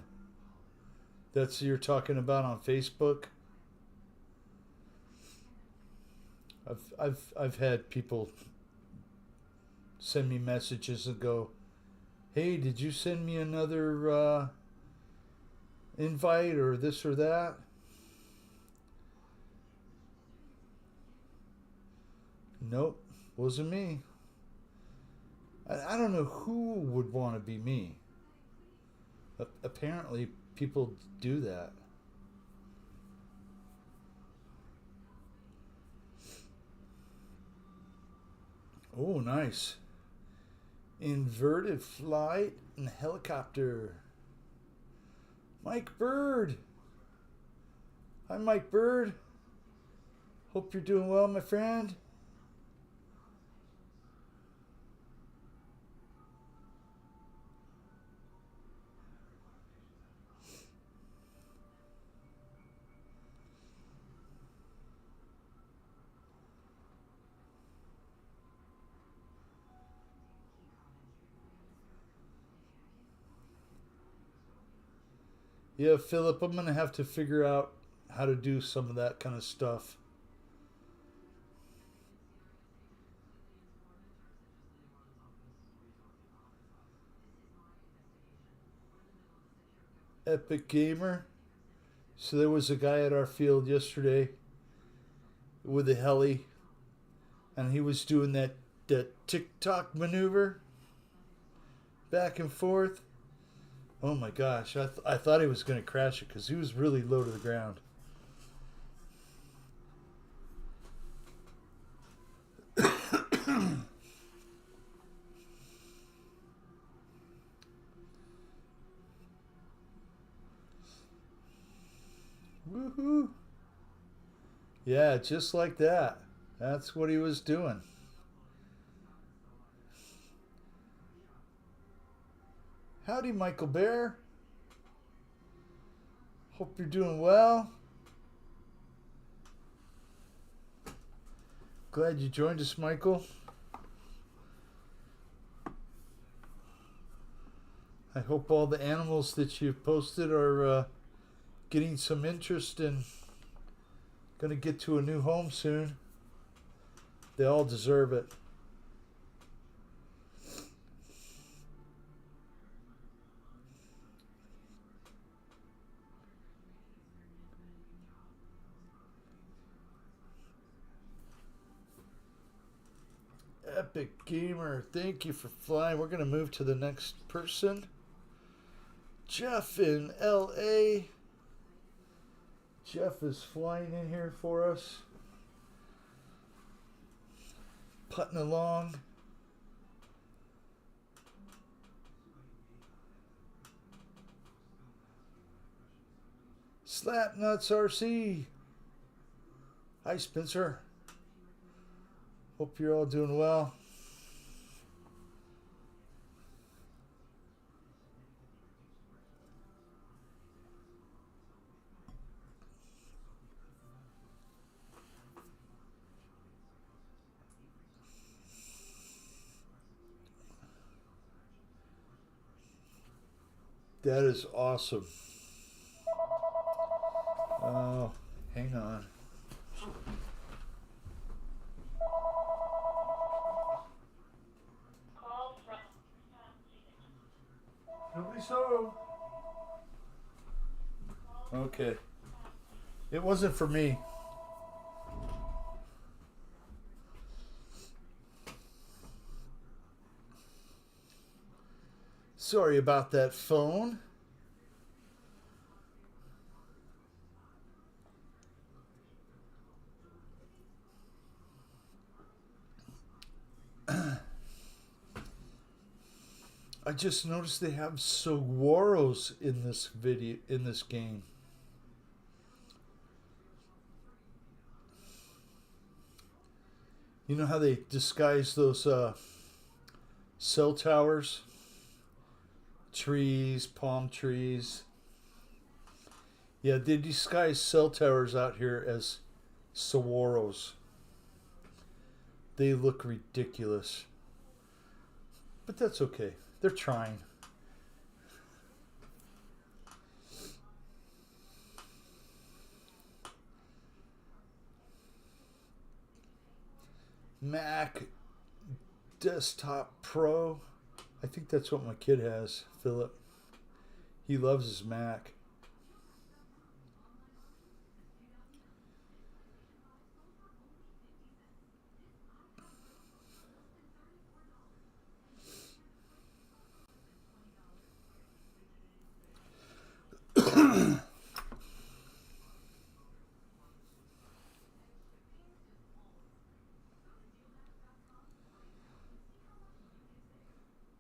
That's you're talking about on Facebook? I've had people send me messages and go, "Hey, did you send me another invite or this or that?" Nope, wasn't me. I don't know who would want to be me. Apparently, people do that. Oh, nice. Inverted flight and helicopter. Mike Bird. Hi, Mike Bird. Hope you're doing well, my friend. Yeah, Philip, I'm going to have to figure out how to do some of that kind of stuff. Epic Gamer. So there was a guy at our field yesterday with a heli, and he was doing that TikTok maneuver back and forth. Oh my gosh, I thought he was going to crash it because he was really low to the ground. Woohoo! Yeah, just like that. That's what he was doing. Howdy, Michael Bear. Hope you're doing well. Glad you joined us, Michael. I hope all the animals that you've posted are getting some interest and going to get to a new home soon. They all deserve it. Epic Gamer, thank you for flying. We're going to move to the next person. Jeff in LA. Jeff is flying in here for us. Putting along. Slapnuts RC. Hi, Spencer. Hope you're all doing well. That is awesome. Oh, hang on. Nobody's home. Okay. It wasn't for me. Sorry about that phone. I just noticed they have saguaros in this game. You know how they disguise those cell towers? Trees, palm trees. Yeah, they disguise cell towers out here as saguaros. They look ridiculous. But that's okay. They're trying. Mac Desktop Pro. I think that's what my kid has, Philip. He loves his Mac.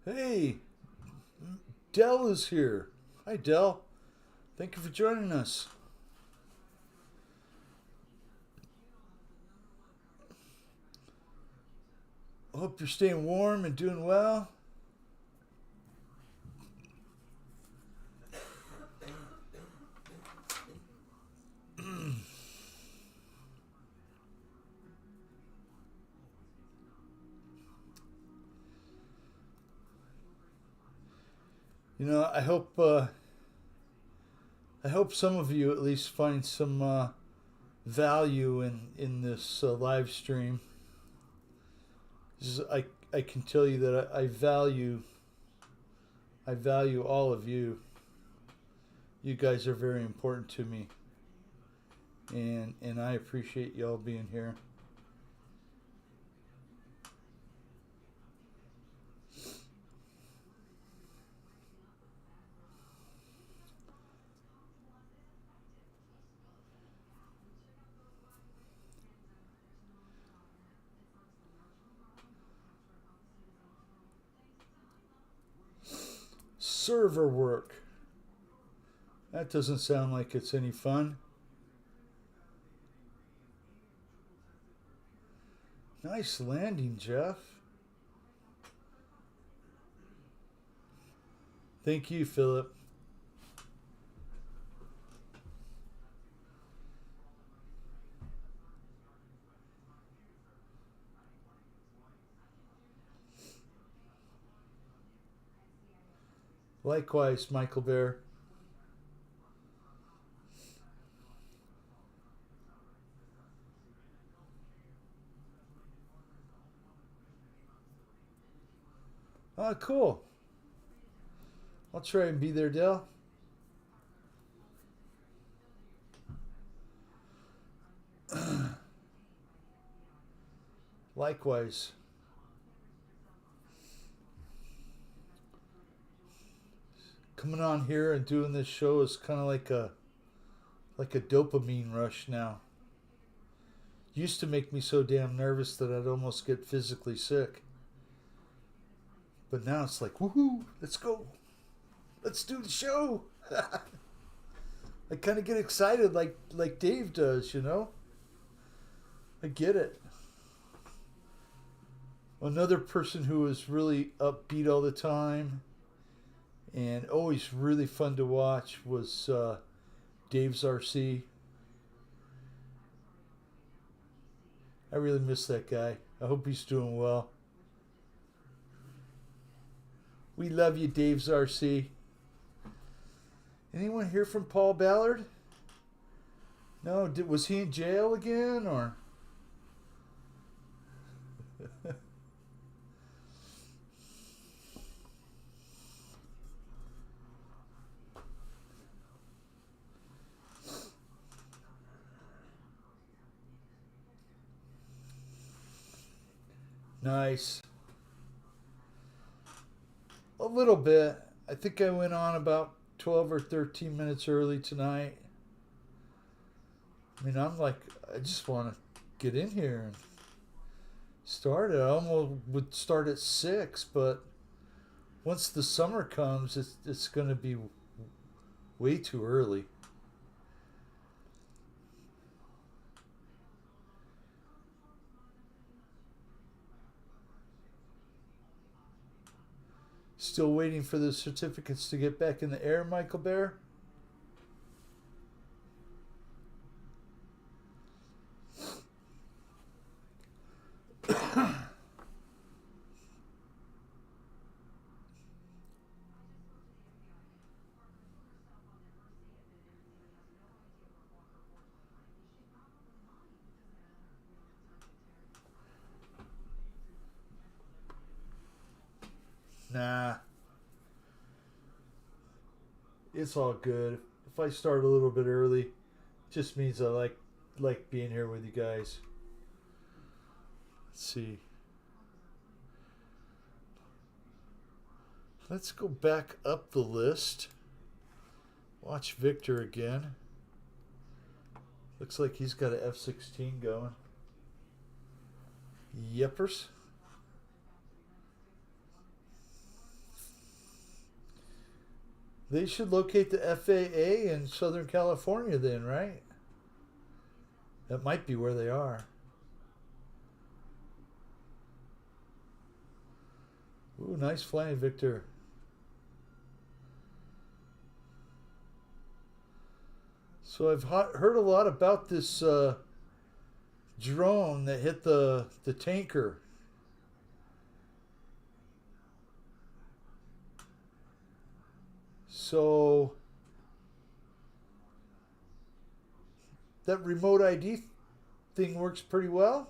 Hey, Dell is here. Hi, Dell. Thank you for joining us. I hope you're staying warm and doing well. You know, I hope some of you at least find some value in this live stream. I can tell you that I value all of you. You guys are very important to me, and I appreciate y'all being here. Server work. That doesn't sound like it's any fun. Nice landing, Jeff. Thank you, Philip. Likewise, Michael Bear. Oh, cool. I'll try and be there, Dell. Likewise. Coming on here and doing this show is kind of like a dopamine rush now. Used to make me so damn nervous that I'd almost get physically sick. But now it's like, woohoo, let's go. Let's do the show. I kind of get excited like Dave does, you know? I get it. Another person who is really upbeat all the time and always really fun to watch was Dave's RC. I really miss that guy. I hope he's doing well. We love you, Dave's RC. Anyone hear from Paul Ballard? No, was he in jail again or? Nice. A little bit. I think I went on about 12 or 13 minutes early tonight. I mean, I just want to get in here and start it. I almost would start at 6, but once the summer comes, it's going to be way too early. Still waiting for the certificates to get back in the air, Michael Bear? Nah. It's all good. If I start a little bit early, it just means I like being here with you guys. Let's see. Let's go back up the list. Watch Victor again. Looks like he's got an F-16 going. Yepers. They should locate the FAA in Southern California then, right? That might be where they are. Ooh, nice flying, Victor. So I've heard a lot about this drone that hit the tanker. So that remote ID thing works pretty well.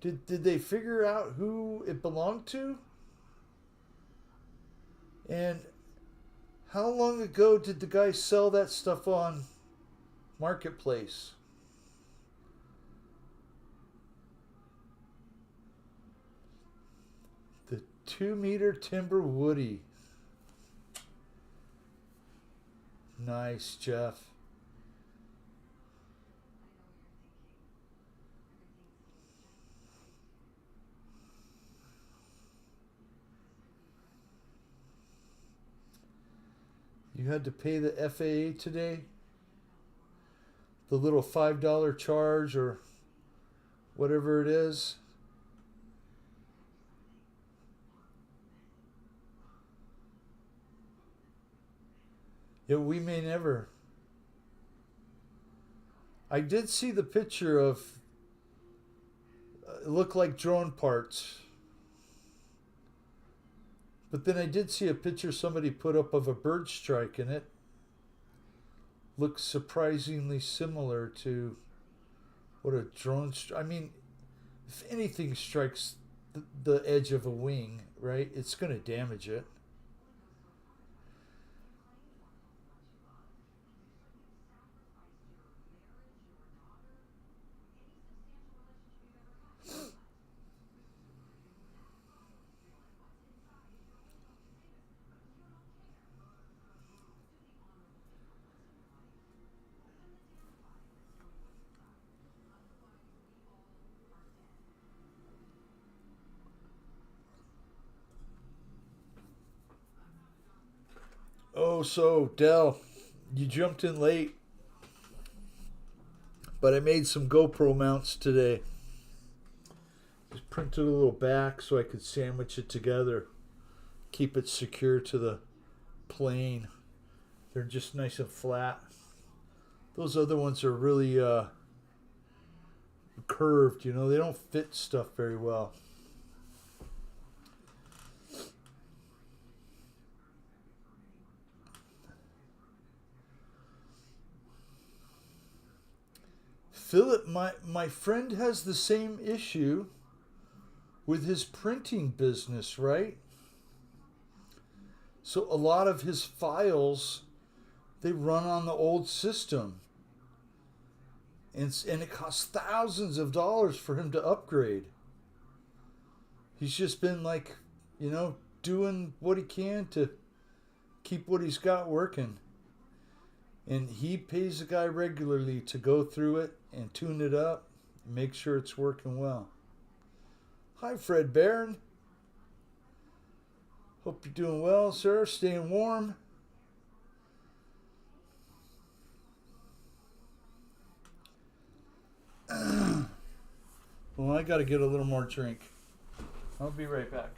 Did they figure out who it belonged to? And How long ago did the guy sell that stuff on Marketplace? The 2-meter timber woody. Nice, Jeff. You had to pay the FAA today? The little $5 charge or whatever it is? Yeah, we may never. I did see the picture of it looked like drone parts. But then I did see a picture somebody put up of a bird strike, and it looks surprisingly similar to what a drone I mean, if anything strikes the edge of a wing, right, it's going to damage it. Oh, so Dell, you jumped in late, but I made some GoPro mounts today. Just printed a little back so I could sandwich it together, keep it secure to the plane. They're just nice and flat. Those other ones are really curved, you know, they don't fit stuff very well. Philip, my friend has the same issue with his printing business, right? So a lot of his files, they run on the old system. And it costs thousands of dollars for him to upgrade. He's just been like, you know, doing what he can to keep what he's got working. And he pays a guy regularly to go through it and tune it up and make sure it's working well. Hi, Fred Barron. Hope you're doing well, sir. Staying warm. Well, I got to get a little more drink. I'll be right back.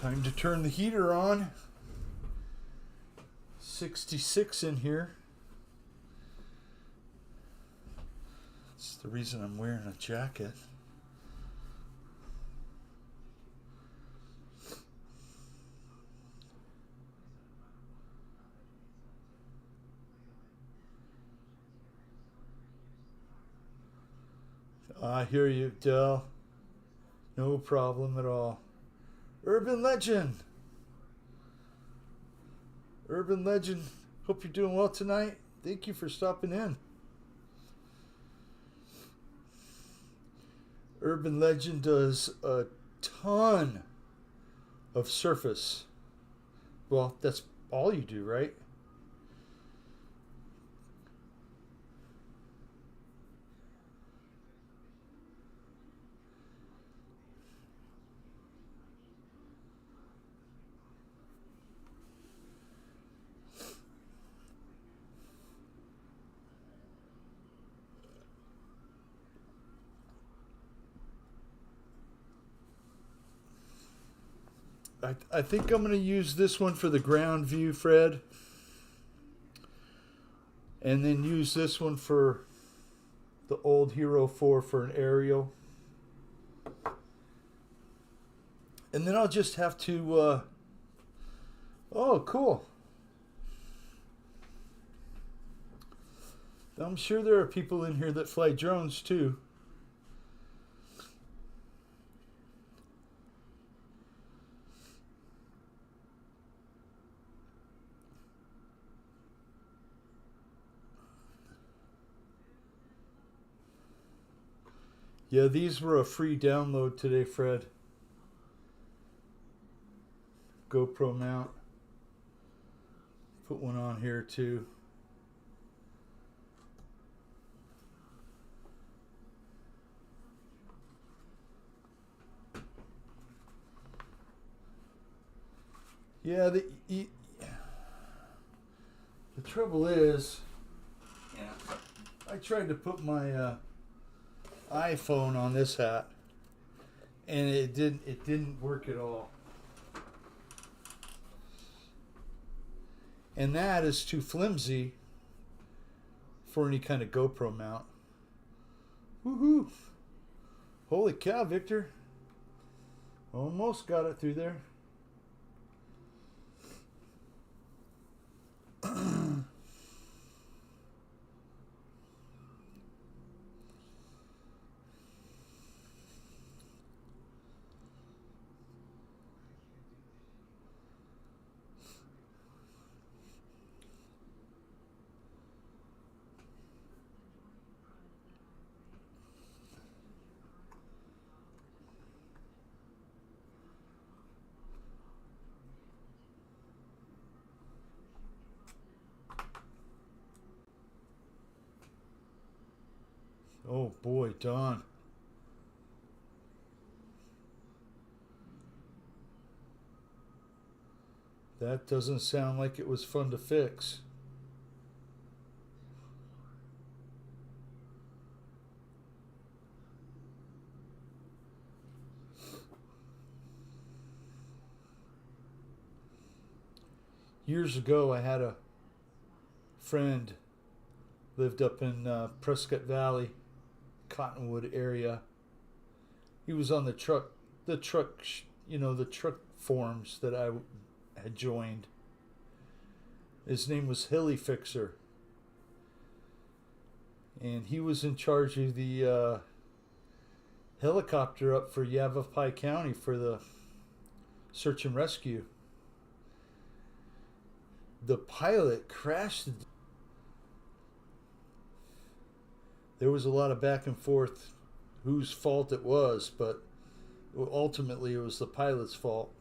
Time to turn the heater on. 66 in here. That's the reason I'm wearing a jacket. I hear you, Del. No problem at all. Urban Legend. Urban Legend. Hope you're doing well tonight. Thank you for stopping in. Urban Legend does a ton of Surface. Well, that's all you do, right? I think I'm going to use this one for the ground view, Fred. And then use this one for the old Hero 4 for an aerial. And then I'll just have to... oh, cool. I'm sure there are people in here that fly drones too. Yeah, these were a free download today, Fred. GoPro mount. Put one on here too. Yeah, the trouble is, I tried to put my iPhone on this hat, and it didn't work at all. And that is too flimsy for any kind of GoPro mount. Woohoo! Holy cow, Victor! Almost got it through there. Oh boy, Don. That doesn't sound like it was fun to fix. Years ago, I had a friend lived up in Prescott Valley, Cottonwood area. He was on the truck forums that I had joined. His name was Hilly Fixer, and he was in charge of the helicopter up for Yavapai County for the search and rescue. The pilot crashed. There was a lot of back and forth whose fault it was, but ultimately it was the pilot's fault.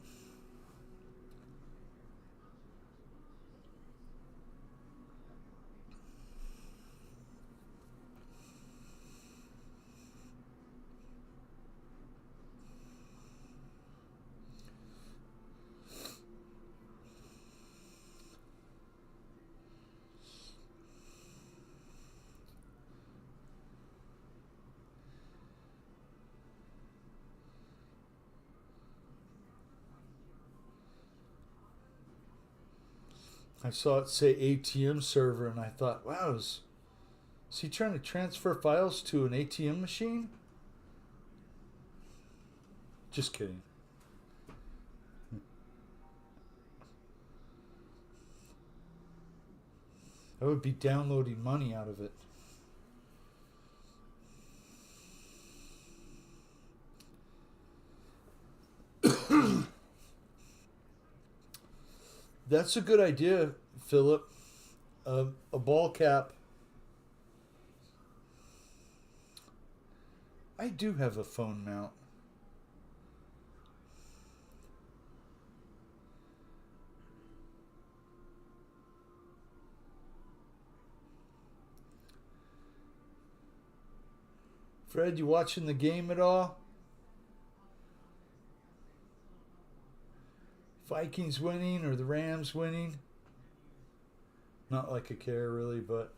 I saw it say ATM server, and I thought, wow, is he trying to transfer files to an ATM machine? Just kidding. I would be downloading money out of it. That's a good idea, Philip. A ball cap. I do have a phone mount. Fred, you watching the game at all? Vikings winning or the Rams winning? Not like I care really, but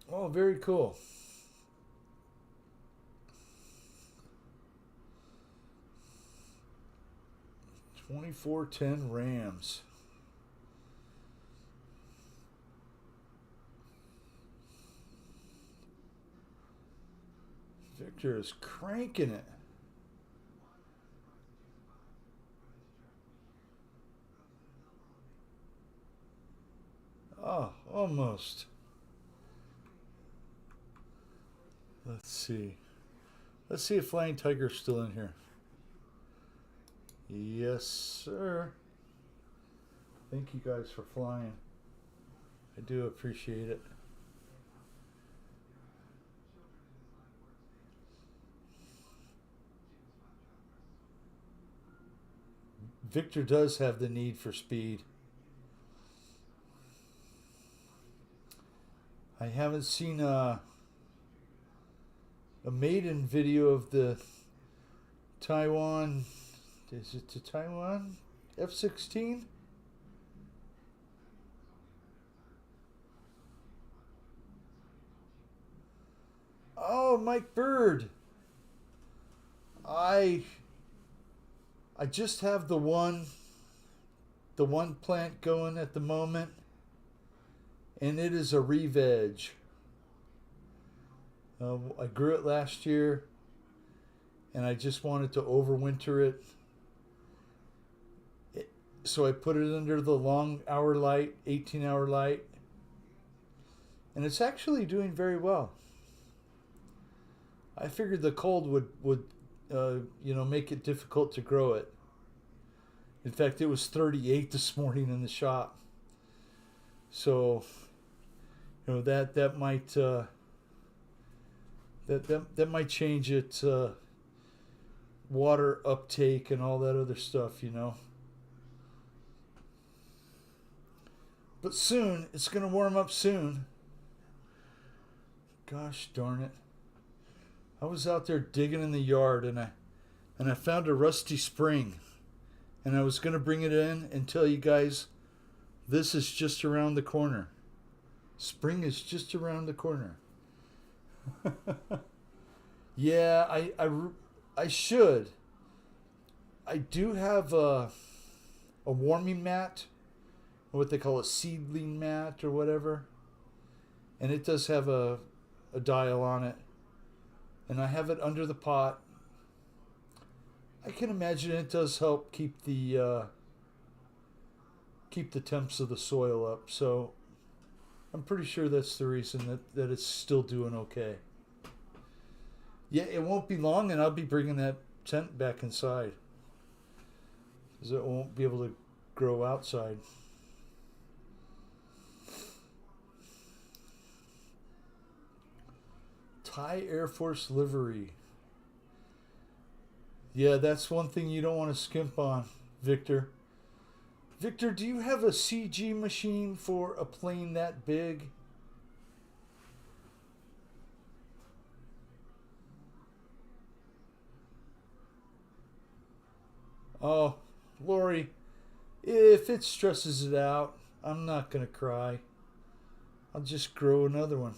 oh, very cool. 24-10 Rams. Victor is cranking it. Oh, almost. Let's see. Let's see if Flying Tiger's still in here. Yes, sir. Thank you guys for flying. I do appreciate it. Victor does have the need for speed. I haven't seen a maiden video of the Taiwan. Is it the Taiwan F-16? Oh, Mike Bird. I just have the one plant going at the moment, and it is a re-veg. I grew it last year, and I just wanted to overwinter it. So I put it under the long hour light, 18-hour light, and it's actually doing very well. I figured the cold would make it difficult to grow it. In fact, it was 38 this morning in the shop. So, that might that might change its water uptake and all that other stuff, But soon, it's going to warm up soon. Gosh darn it. I was out there digging in the yard and I found a rusty spring. And I was going to bring it in and tell you guys this is just around the corner. Spring is just around the corner. Yeah, I should. I do have a warming mat, what they call a seedling mat or whatever, and it does have a dial on it, and I have it under the pot. I can imagine it does help keep the temps of the soil up, so I'm pretty sure that's the reason that it's still doing okay. Yeah, it won't be long, and I'll be bringing that tent back inside, because it won't be able to grow outside. Thai Air Force livery. Yeah, that's one thing you don't want to skimp on, Victor. Victor, do you have a CG machine for a plane that big? Oh, Lori, If it stresses it out, I'm not going to cry. I'll just grow another one.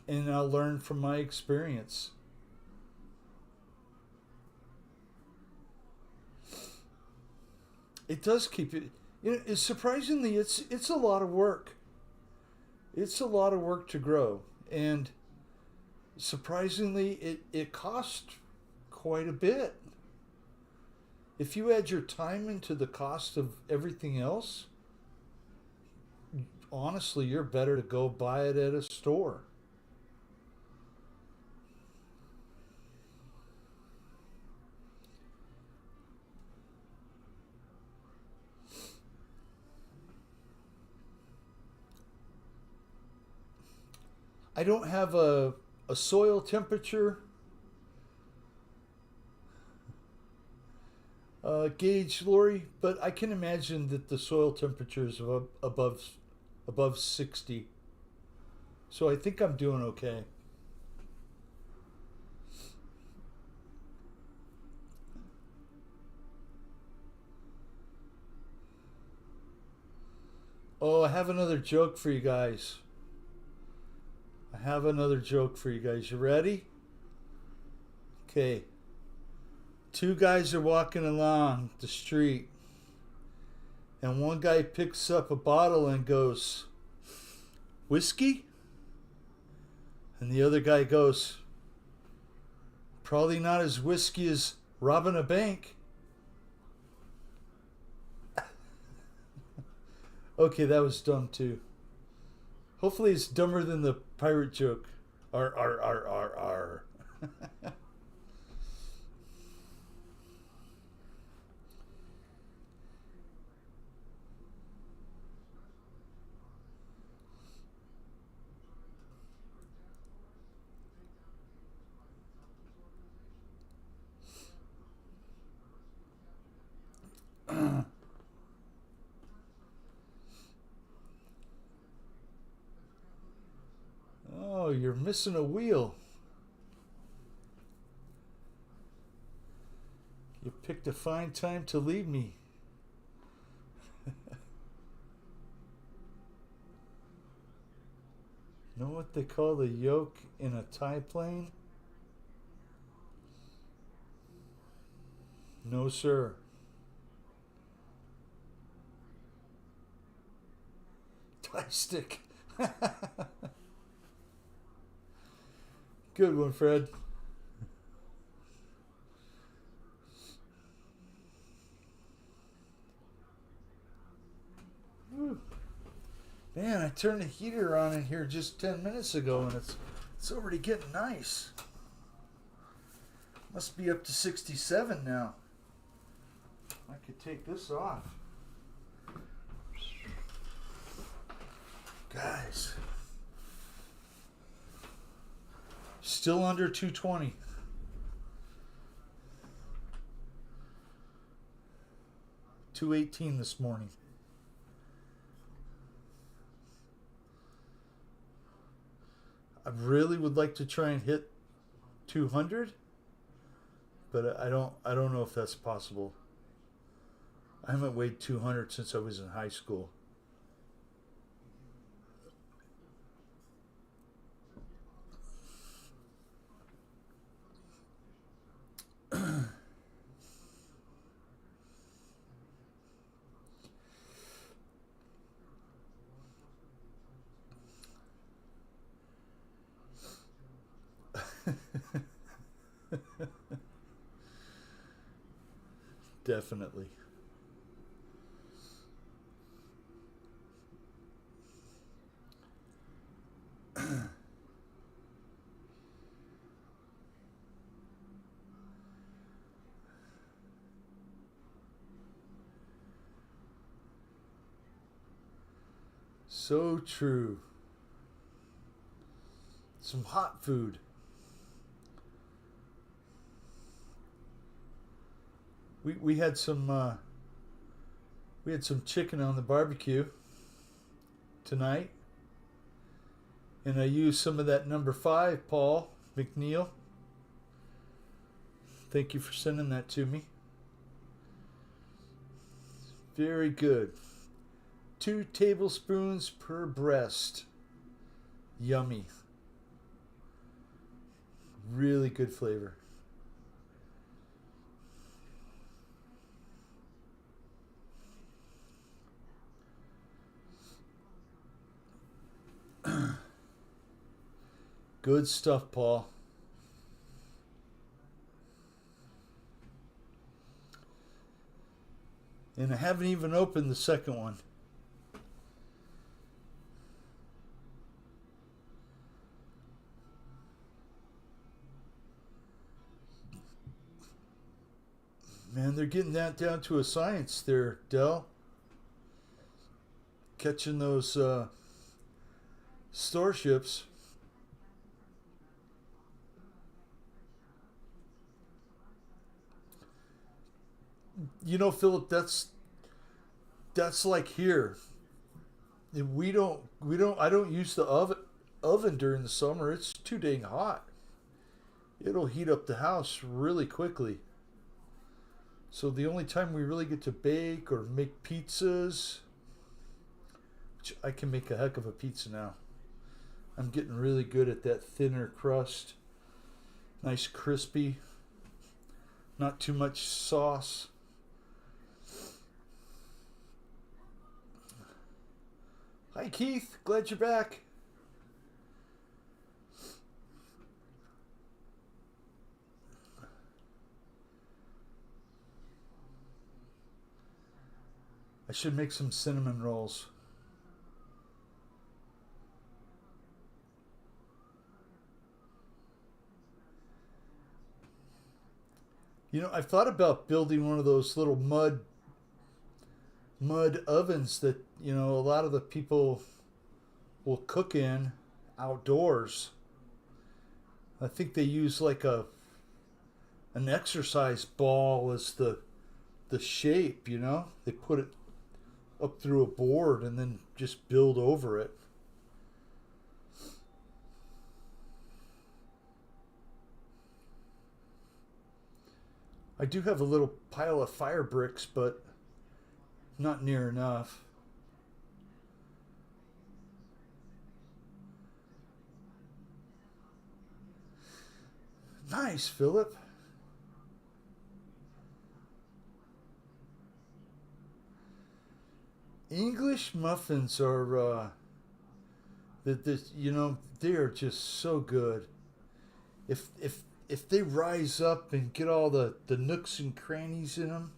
And I'll learn from my experience. It does keep it. Surprisingly, it's a lot of work. It's a lot of work to grow, and surprisingly, it costs quite a bit. If you add your time into the cost of everything else, honestly, you're better to go buy it at a store. I don't have a soil temperature gauge, Lori, but I can imagine that the soil temperature is above 60. So I think I'm doing okay. Oh, I have another joke for you guys. I have another joke for you guys. You ready? Okay. Two guys are walking along the street, and one guy picks up a bottle and goes, "Whiskey?" And the other guy goes, "Probably not as whiskey as robbing a bank." Okay, that was dumb too. Hopefully it's dumber than the pirate joke. R R R R R. Oh, you're missing a wheel. You picked a fine time to leave me. Know what they call the yoke in a tie plane? No, sir. Tie stick. Good one, Fred. Whew. Man, I turned the heater on in here just 10 minutes ago, and it's already getting nice. Must be up to 67 now. I could take this off. Guys. Still under 220. $218 this morning. I really would like to try and hit 200, but I don't know if that's possible. I haven't weighed 200 since I was in high school. Definitely. So true. Some hot food. We had some chicken on the barbecue tonight, and I used some of that number 5, Paul McNeil. Thank you for sending that to me. Very good. 2 tablespoons per breast. Yummy. Really good flavor. Good stuff, Paul. And I haven't even opened the second one. Man, they're getting that down to a science there, Del. Catching those starships. You know, Philip, that's like here. I don't use the oven during the summer. It's too dang hot. It'll heat up the house really quickly. So the only time we really get to bake or make pizzas, which I can make a heck of a pizza now. I'm getting really good at that thinner crust. Nice crispy. Not too much sauce. Hi Keith, glad you're back. I should make some cinnamon rolls. You know, I've thought about building one of those little mud ovens that, you know, a lot of the people will cook in outdoors. I think they use like an exercise ball as the shape, you know? They put it up through a board and then just build over it. I do have a little pile of fire bricks, but not near enough. Nice, Philip. English muffins are you know, they are just so good. If they rise up and get all the nooks and crannies in them,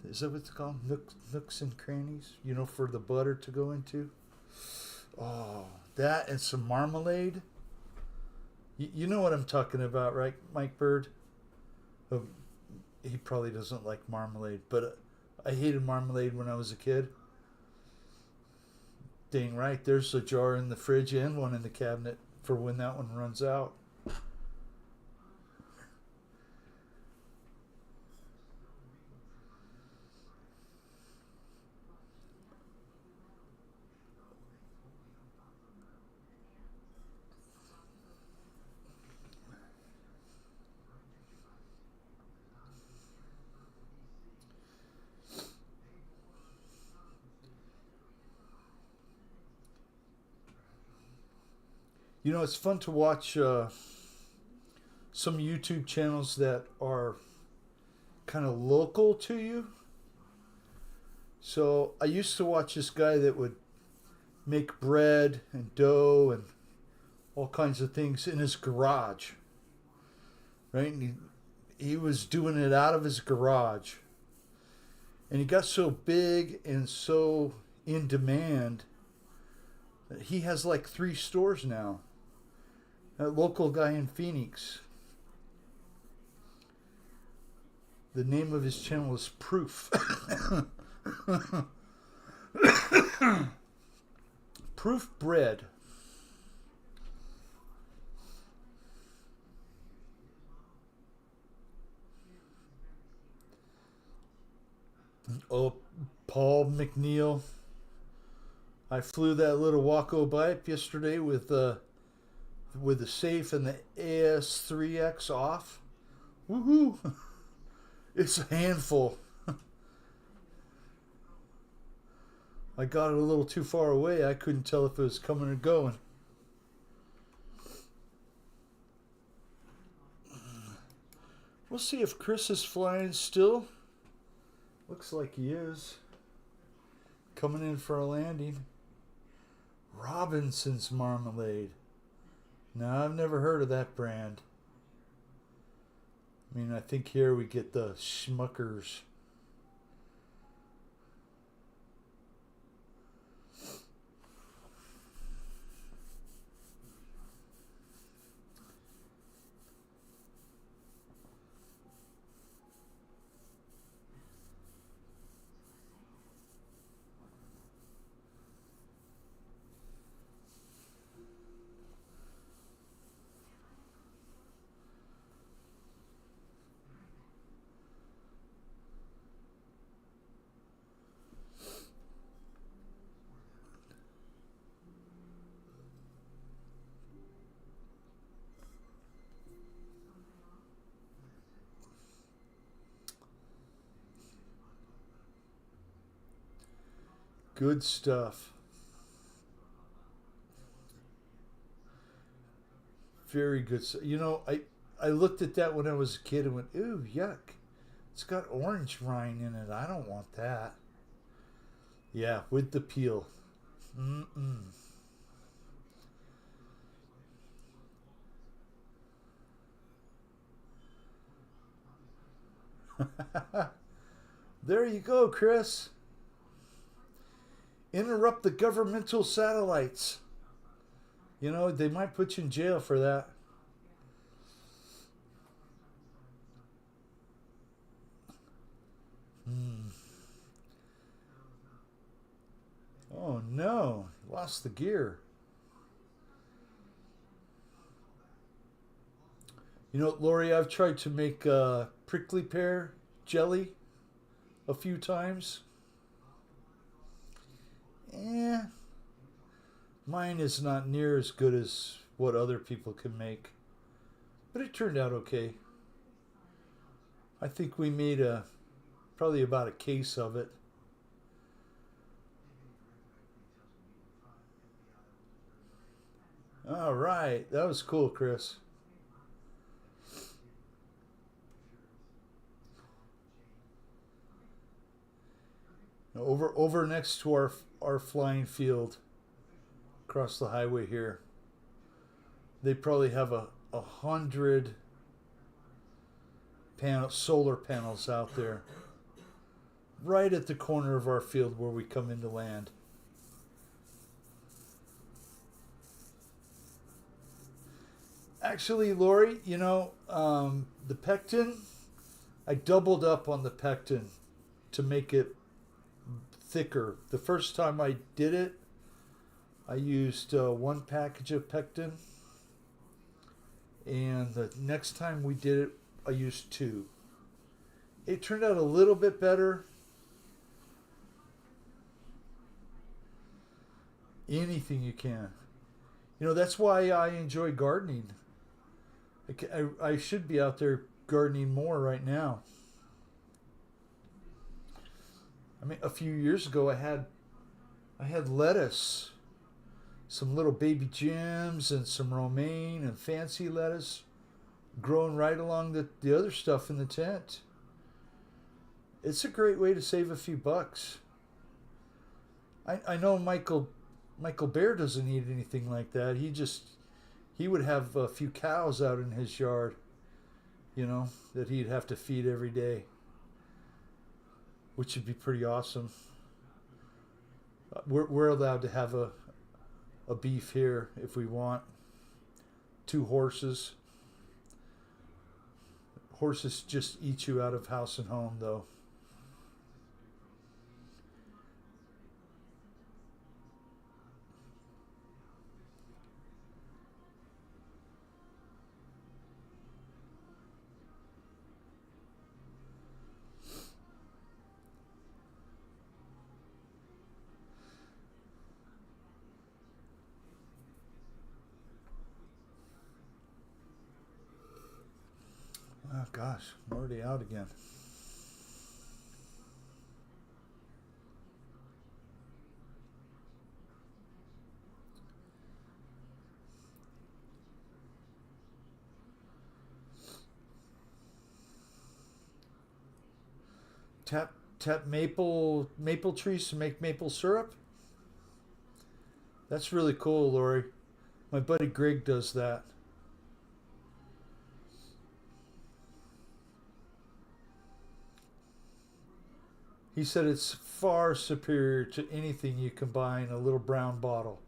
is that what it's called? Nooks and crannies, you know, for the butter to go into. Oh, that and some marmalade. You know what I'm talking about, right, Mike Bird? Oh, he probably doesn't like marmalade, but I hated marmalade when I was a kid. Dang right, there's a jar in the fridge and one in the cabinet for when that one runs out. You know, it's fun to watch some YouTube channels that are kind of local to you. So I used to watch this guy that would make bread and dough and all kinds of things in his garage, right? And he was doing it out of his garage. And he got so big and so in demand that he has like 3 stores now. That local guy in Phoenix. The name of his channel is Proof. Proof Bread. Oh, Paul McNeil. I flew that little Waco bike yesterday with the safe and the AS3X off. Woohoo! It's a handful. I got it a little too far away. I couldn't tell if it was coming or going. We'll see if Chris is flying still. Looks like he is. Coming in for a landing. Robinson's Marmalade. Now, I've never heard of that brand. I mean, I think here we get the Schmuckers. Good stuff. Very good. You know, I looked at that when I was a kid and went, ooh, yuck. It's got orange rind in it. I don't want that. Yeah, with the peel. Mm-mm. There you go, Chris. Interrupt the governmental satellites. You know, they might put you in jail for that. Oh no, lost the gear. You know, Lori, I've tried to make prickly pear jelly a few times. Eh, mine is not near as good as what other people can make, but it turned out okay. I think we made probably about a case of it. All right, that was cool, Chris. Now, over next to our flying field, across the highway here, they probably have a hundred solar panels out there, right at the corner of our field where we come into land. Actually, Lori, you know, the pectin, I doubled up on the pectin to make it thicker. The first time I did it, I used one package of pectin, and the next time we did it, I used two. It turned out a little bit better. Anything you can. You know, that's why I enjoy gardening. I should be out there gardening more right now. I mean, a few years ago, I had lettuce, some little baby gems, and some romaine and fancy lettuce growing right along the other stuff in the tent. It's a great way to save a few bucks. I know Michael Bear doesn't eat anything like that. He would have a few cows out in his yard, you know, that he'd have to feed every day, which would be pretty awesome. We're allowed to have a beef here if we want. 2 horses. Horses just eat you out of house and home, though. Oh gosh, I'm already out again. Tap maple trees to make maple syrup. That's really cool, Lori. My buddy Greg does that. He said it's far superior to anything you can buy in a little brown bottle.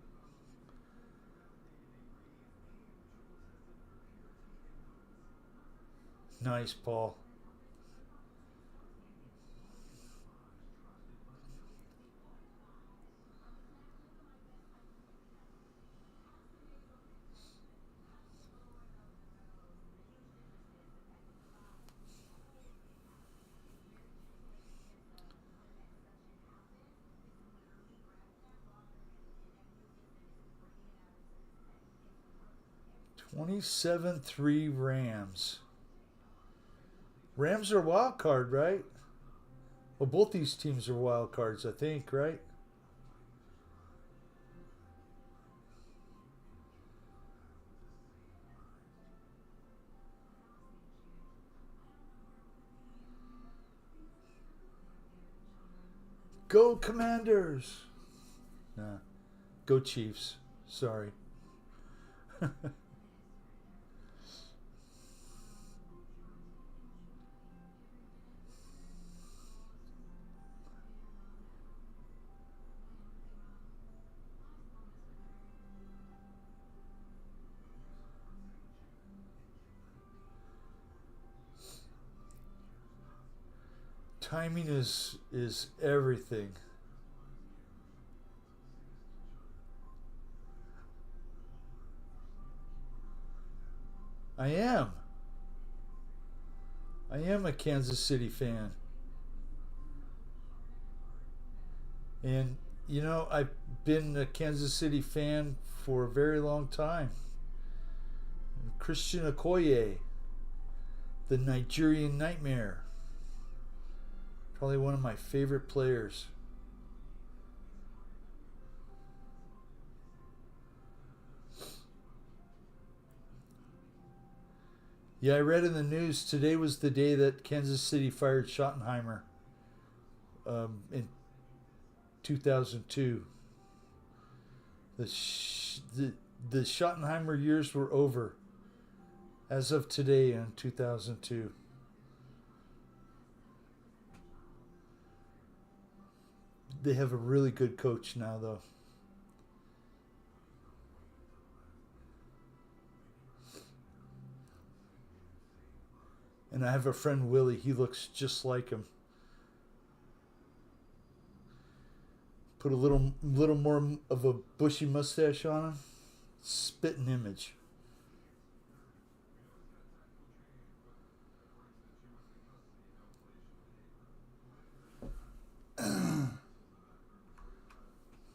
Nice, Paul. $27-3 Rams. Rams are a wild card, right? Well, both these teams are wild cards, I think, right? Go Commanders! Nah, go Chiefs. Sorry. Timing is everything. I am. I am a Kansas City fan. And you know, I've been a Kansas City fan for a very long time. Christian Okoye, the Nigerian Nightmare. Probably one of my favorite players. Yeah, I read in the news today was the day that Kansas City fired Schottenheimer in 2002. The Schottenheimer years were over as of today in 2002. They have a really good coach now, though. And I have a friend, Willie. He looks just like him. Put a little more of a bushy mustache on him. Spitting image.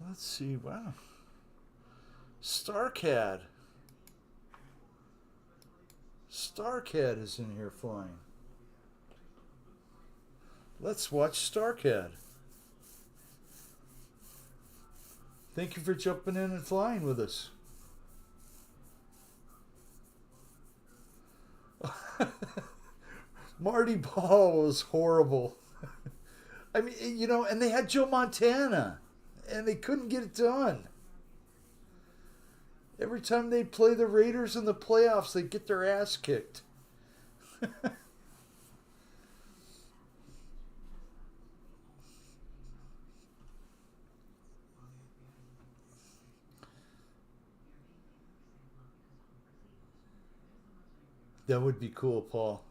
Let's see. Wow. Starcad. Starcad is in here flying. Let's watch Starcad. Thank you for jumping in and flying with us. Marty Ball was horrible. I mean, you know, and they had Joe Montana, and they couldn't get it done. Every time they play the Raiders in the playoffs, they get their ass kicked. That would be cool, Paul.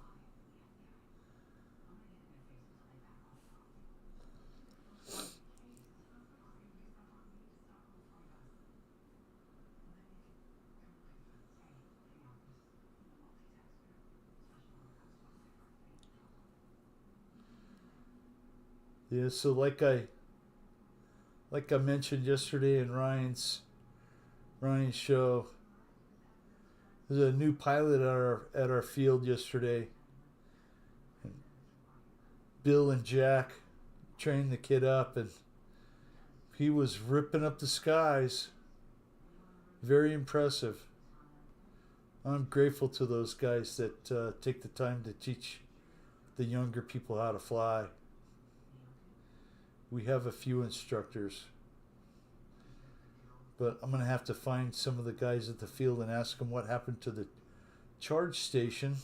Yeah, so like I mentioned yesterday in Ryan's show, there's a new pilot at our field yesterday. And Bill and Jack trained the kid up, and he was ripping up the skies. Very impressive. I'm grateful to those guys that take the time to teach the younger people how to fly. We have a few instructors, but I'm going to have to find some of the guys at the field and ask them what happened to the charge station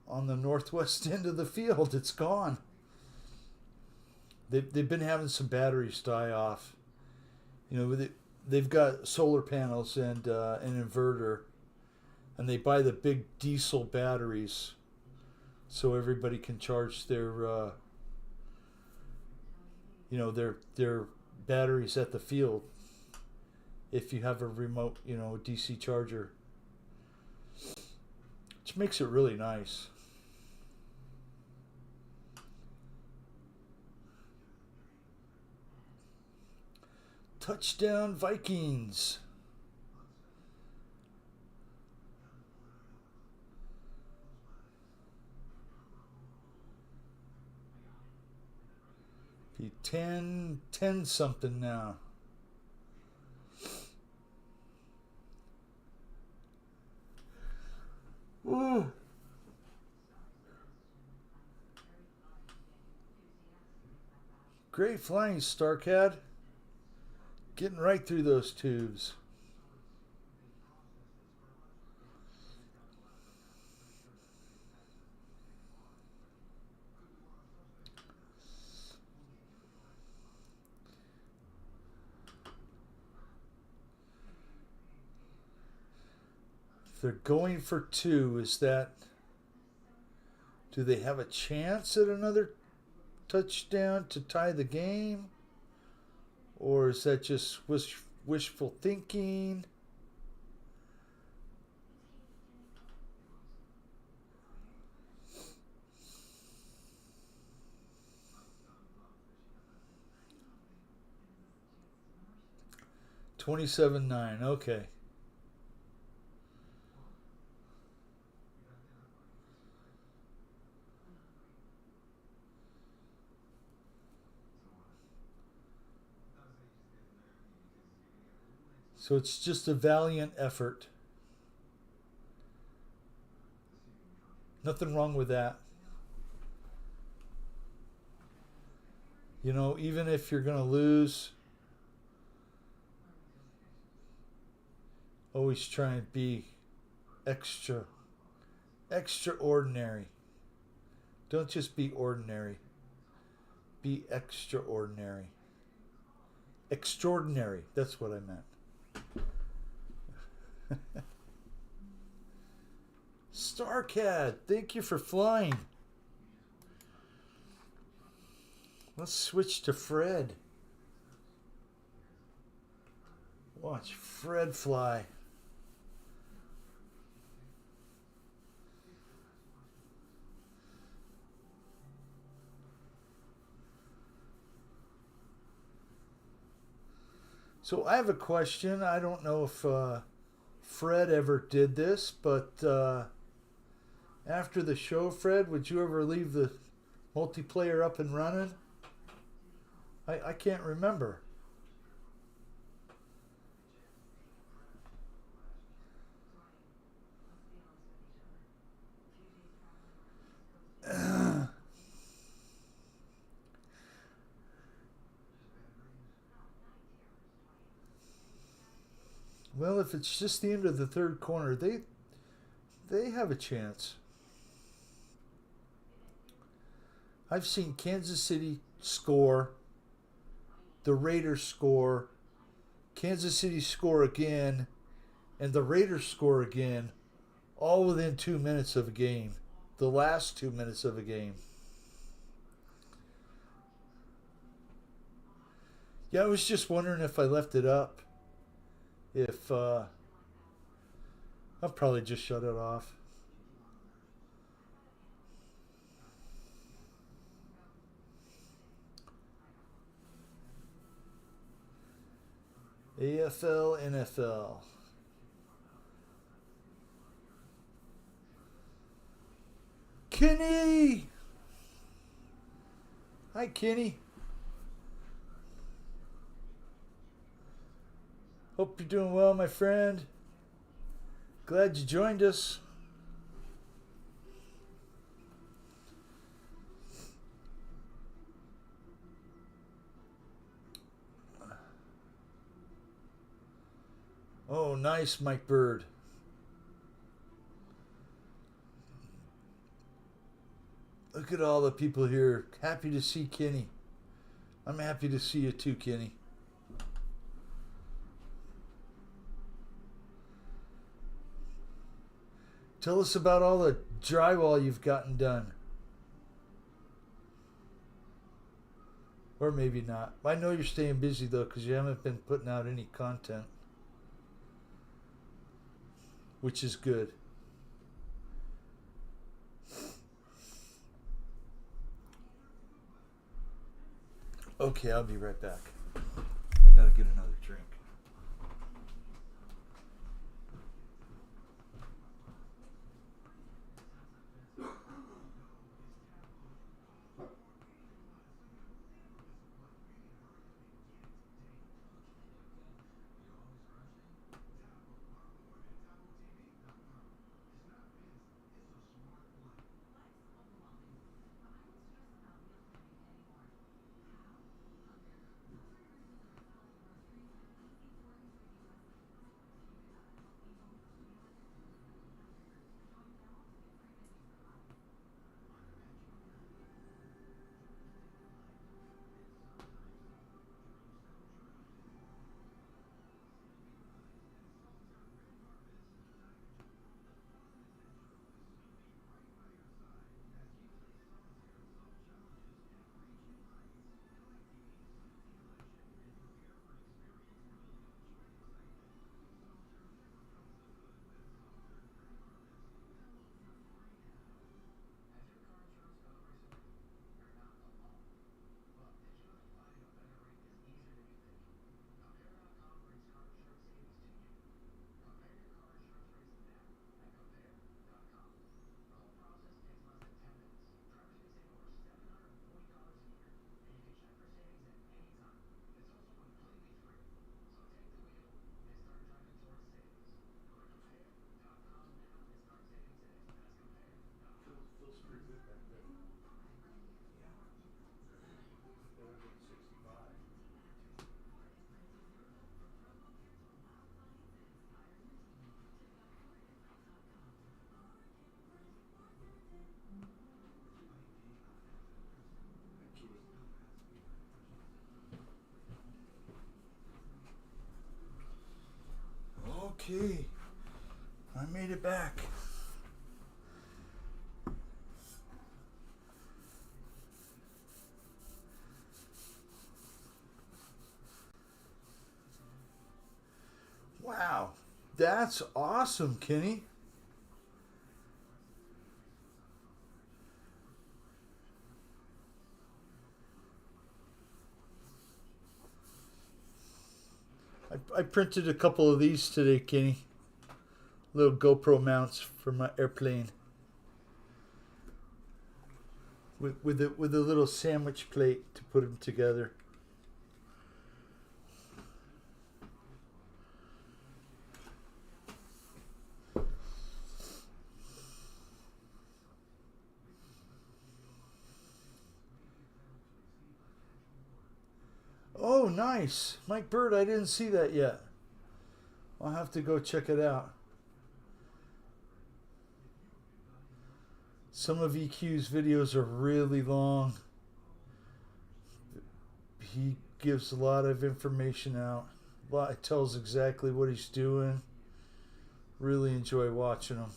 on the northwest end of the field. It's gone. They've been having some batteries die off. You know, they've got solar panels and an inverter, and they buy the big diesel batteries so everybody can charge their their batteries at the field if you have a remote, DC charger, which makes it really nice. Touchdown Vikings. Be 10 something now. Ooh. Great flying, Starcad. Getting right through those tubes. If they're going for 2, do they have a chance at another touchdown to tie the game? Or is that just wishful thinking? $27.9. Okay. So it's just a valiant effort. Nothing wrong with that. Even if you're going to lose, always try and be extraordinary. Don't just be ordinary. Be extraordinary. Extraordinary. That's what I meant. Starcad, thank you for flying. Let's switch to Fred. Watch Fred fly. So I have a question. I don't know if Fred ever did this, but after the show, Fred, would you ever leave the multiplayer up and running? I can't remember. Well, if it's just the end of the third quarter, they have a chance. I've seen Kansas City score, the Raiders score, Kansas City score again, and the Raiders score again, all within 2 minutes of a game. The last 2 minutes of a game. Yeah, I was just wondering if I left it up. I'll probably just shut it off. AFL, NFL. Kenny! Hi, Kenny. Hope you're doing well, my friend. Glad you joined us. Oh, nice, Mike Bird. Look at all the people here. Happy to see Kenny. I'm happy to see you too, Kenny. Tell us about all the drywall you've gotten done. Or maybe not. I know you're staying busy though, because you haven't been putting out any content, which is good. Okay, I'll be right back. I gotta get another drink. Feels pretty good back there. Better than 65. Okay, I made it back. Wow, that's awesome, Kenny. I printed a couple of these today, Kenny. Little GoPro mounts for my airplane. With a little sandwich plate to put them together. Oh, nice. Mike Bird, I didn't see that yet. I'll have to go check it out. Some of EQ's videos are really long. He gives a lot of information out. It tells exactly what he's doing. Really enjoy watching him.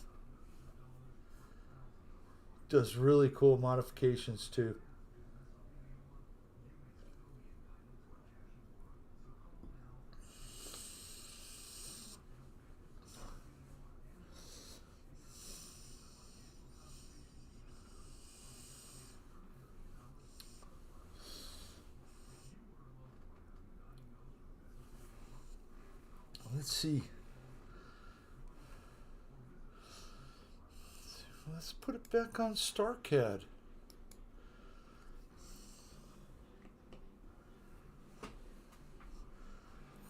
Does really cool modifications too. Let's see. Let's put it back on StarCAD.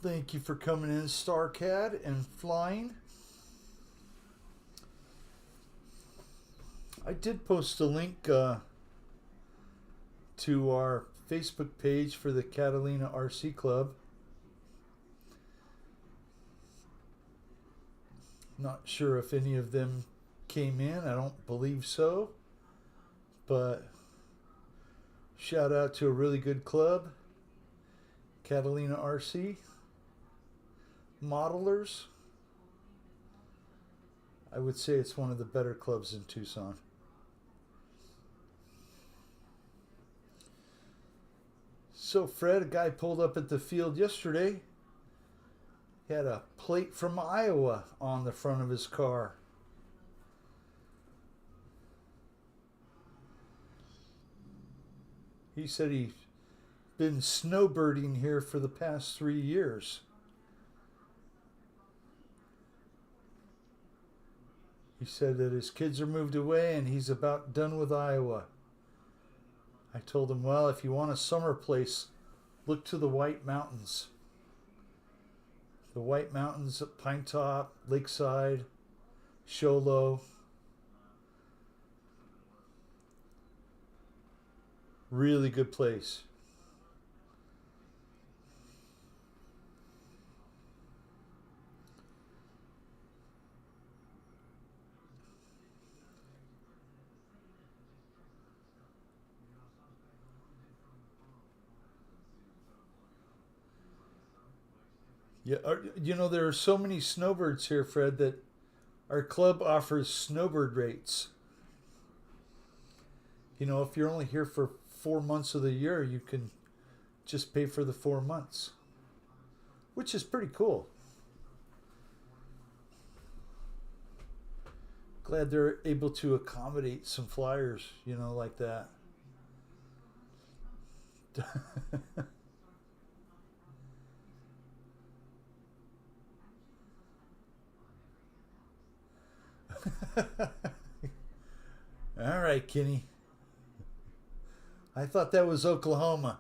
Thank you for coming in, StarCAD, and flying. I did post a link to our Facebook page for the Catalina RC Club. Not sure if any of them came in. I don't believe so. But shout out to a really good club, Catalina RC. Modelers. I would say it's one of the better clubs in Tucson. So Fred, a guy pulled up at the field yesterday. He had a plate from Iowa on the front of his car. He said he's been snowbirding here for the past 3 years. He said that his kids are moved away and he's about done with Iowa. I told him, well, if you want a summer place, look to the White Mountains. The White Mountains at Pine Top, Lakeside, Show Low. Really good place. Yeah, there are so many snowbirds here, Fred, that our club offers snowbird rates. If you're only here for 4 months of the year, you can just pay for the 4 months, which is pretty cool. Glad they're able to accommodate some flyers, like that. All right, Kenny. I thought that was Oklahoma.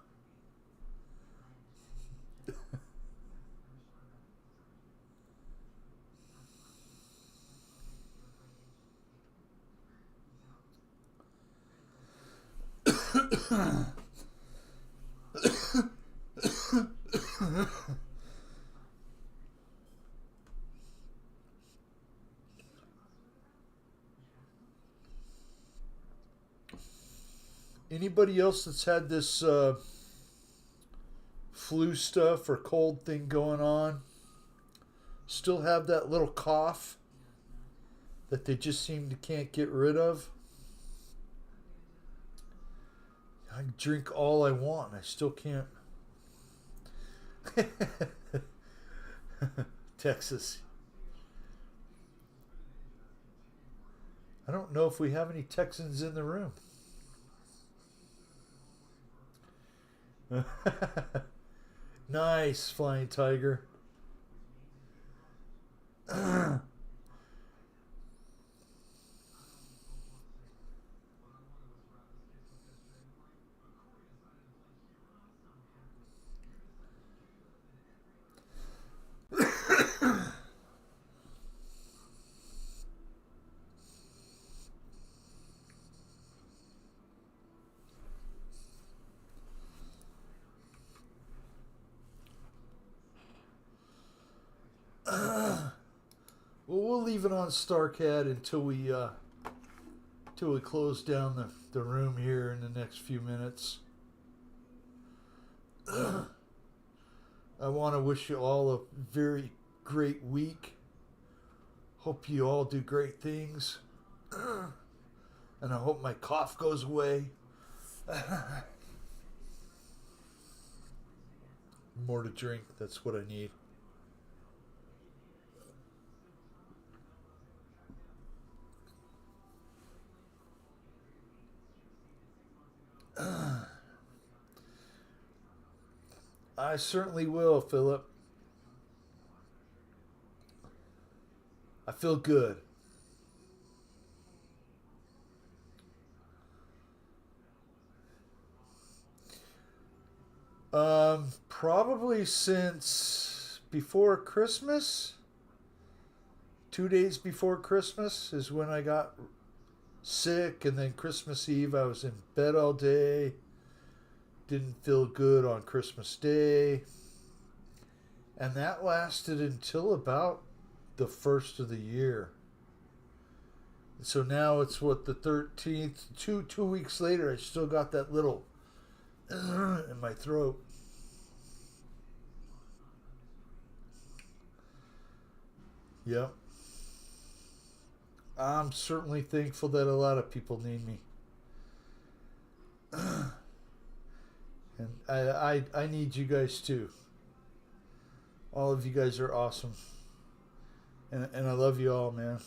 Anybody else that's had this flu stuff or cold thing going on still have that little cough that they just seem to can't get rid of? I drink all I want and I still can't. Texas. I don't know if we have any Texans in the room. Nice, Flying Tiger. Well, we'll leave it on StarCat until we close down the room here in the next few minutes. I want to wish you all a very great week. Hope you all do great things. And I hope my cough goes away. More to drink, that's what I need. I certainly will, Philip. I feel good. Probably since before Christmas. 2 days before Christmas is when I got sick, and then Christmas Eve I was in bed all day. Didn't feel good on Christmas Day. And that lasted until about the first of the year. So now it's what, the 13th. Two weeks later, I still got that little in my throat. Yep. I'm certainly thankful that a lot of people need me. And I need you guys too. All of you guys are awesome. And I love you all, man.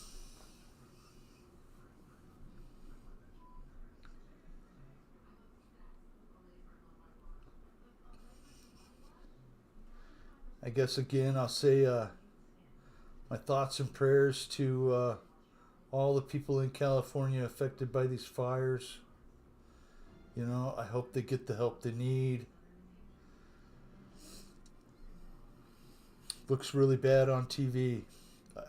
I guess again I'll say my thoughts and prayers to all the people in California affected by these fires. You know, I hope they get the help they need. Looks really bad on TV.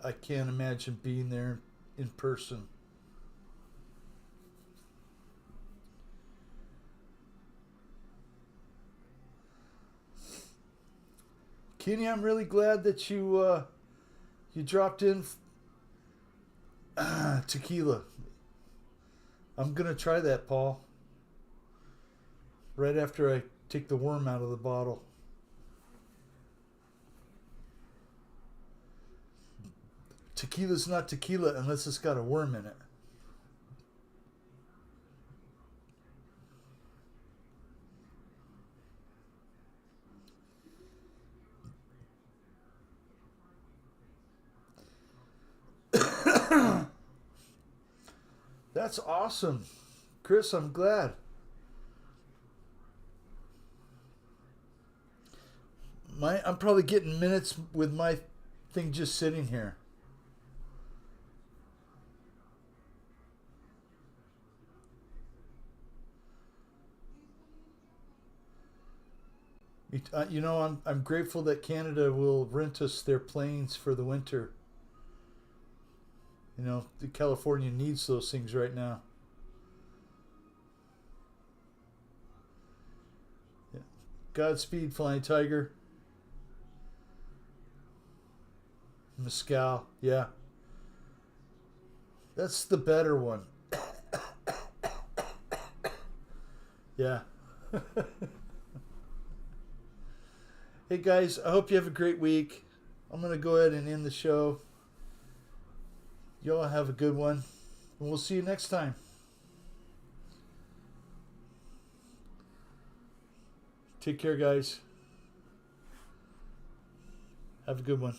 I can't imagine being there in person. Kenny, I'm really glad that you dropped in tequila. I'm gonna try that, Paul. Right after I take the worm out of the bottle. Tequila's not tequila unless it's got a worm in it. That's awesome. Chris, I'm glad. I'm probably getting minutes with my thing just sitting here. You know, I'm grateful that Canada will rent us their planes for the winter. You know, California needs those things right now. Yeah. Godspeed, Flying Tiger. Mescal, yeah. That's the better one. Yeah. Hey guys, I hope you have a great week. I'm going to go ahead and end the show. Y'all have a good one. And we'll see you next time. Take care, guys. Have a good one.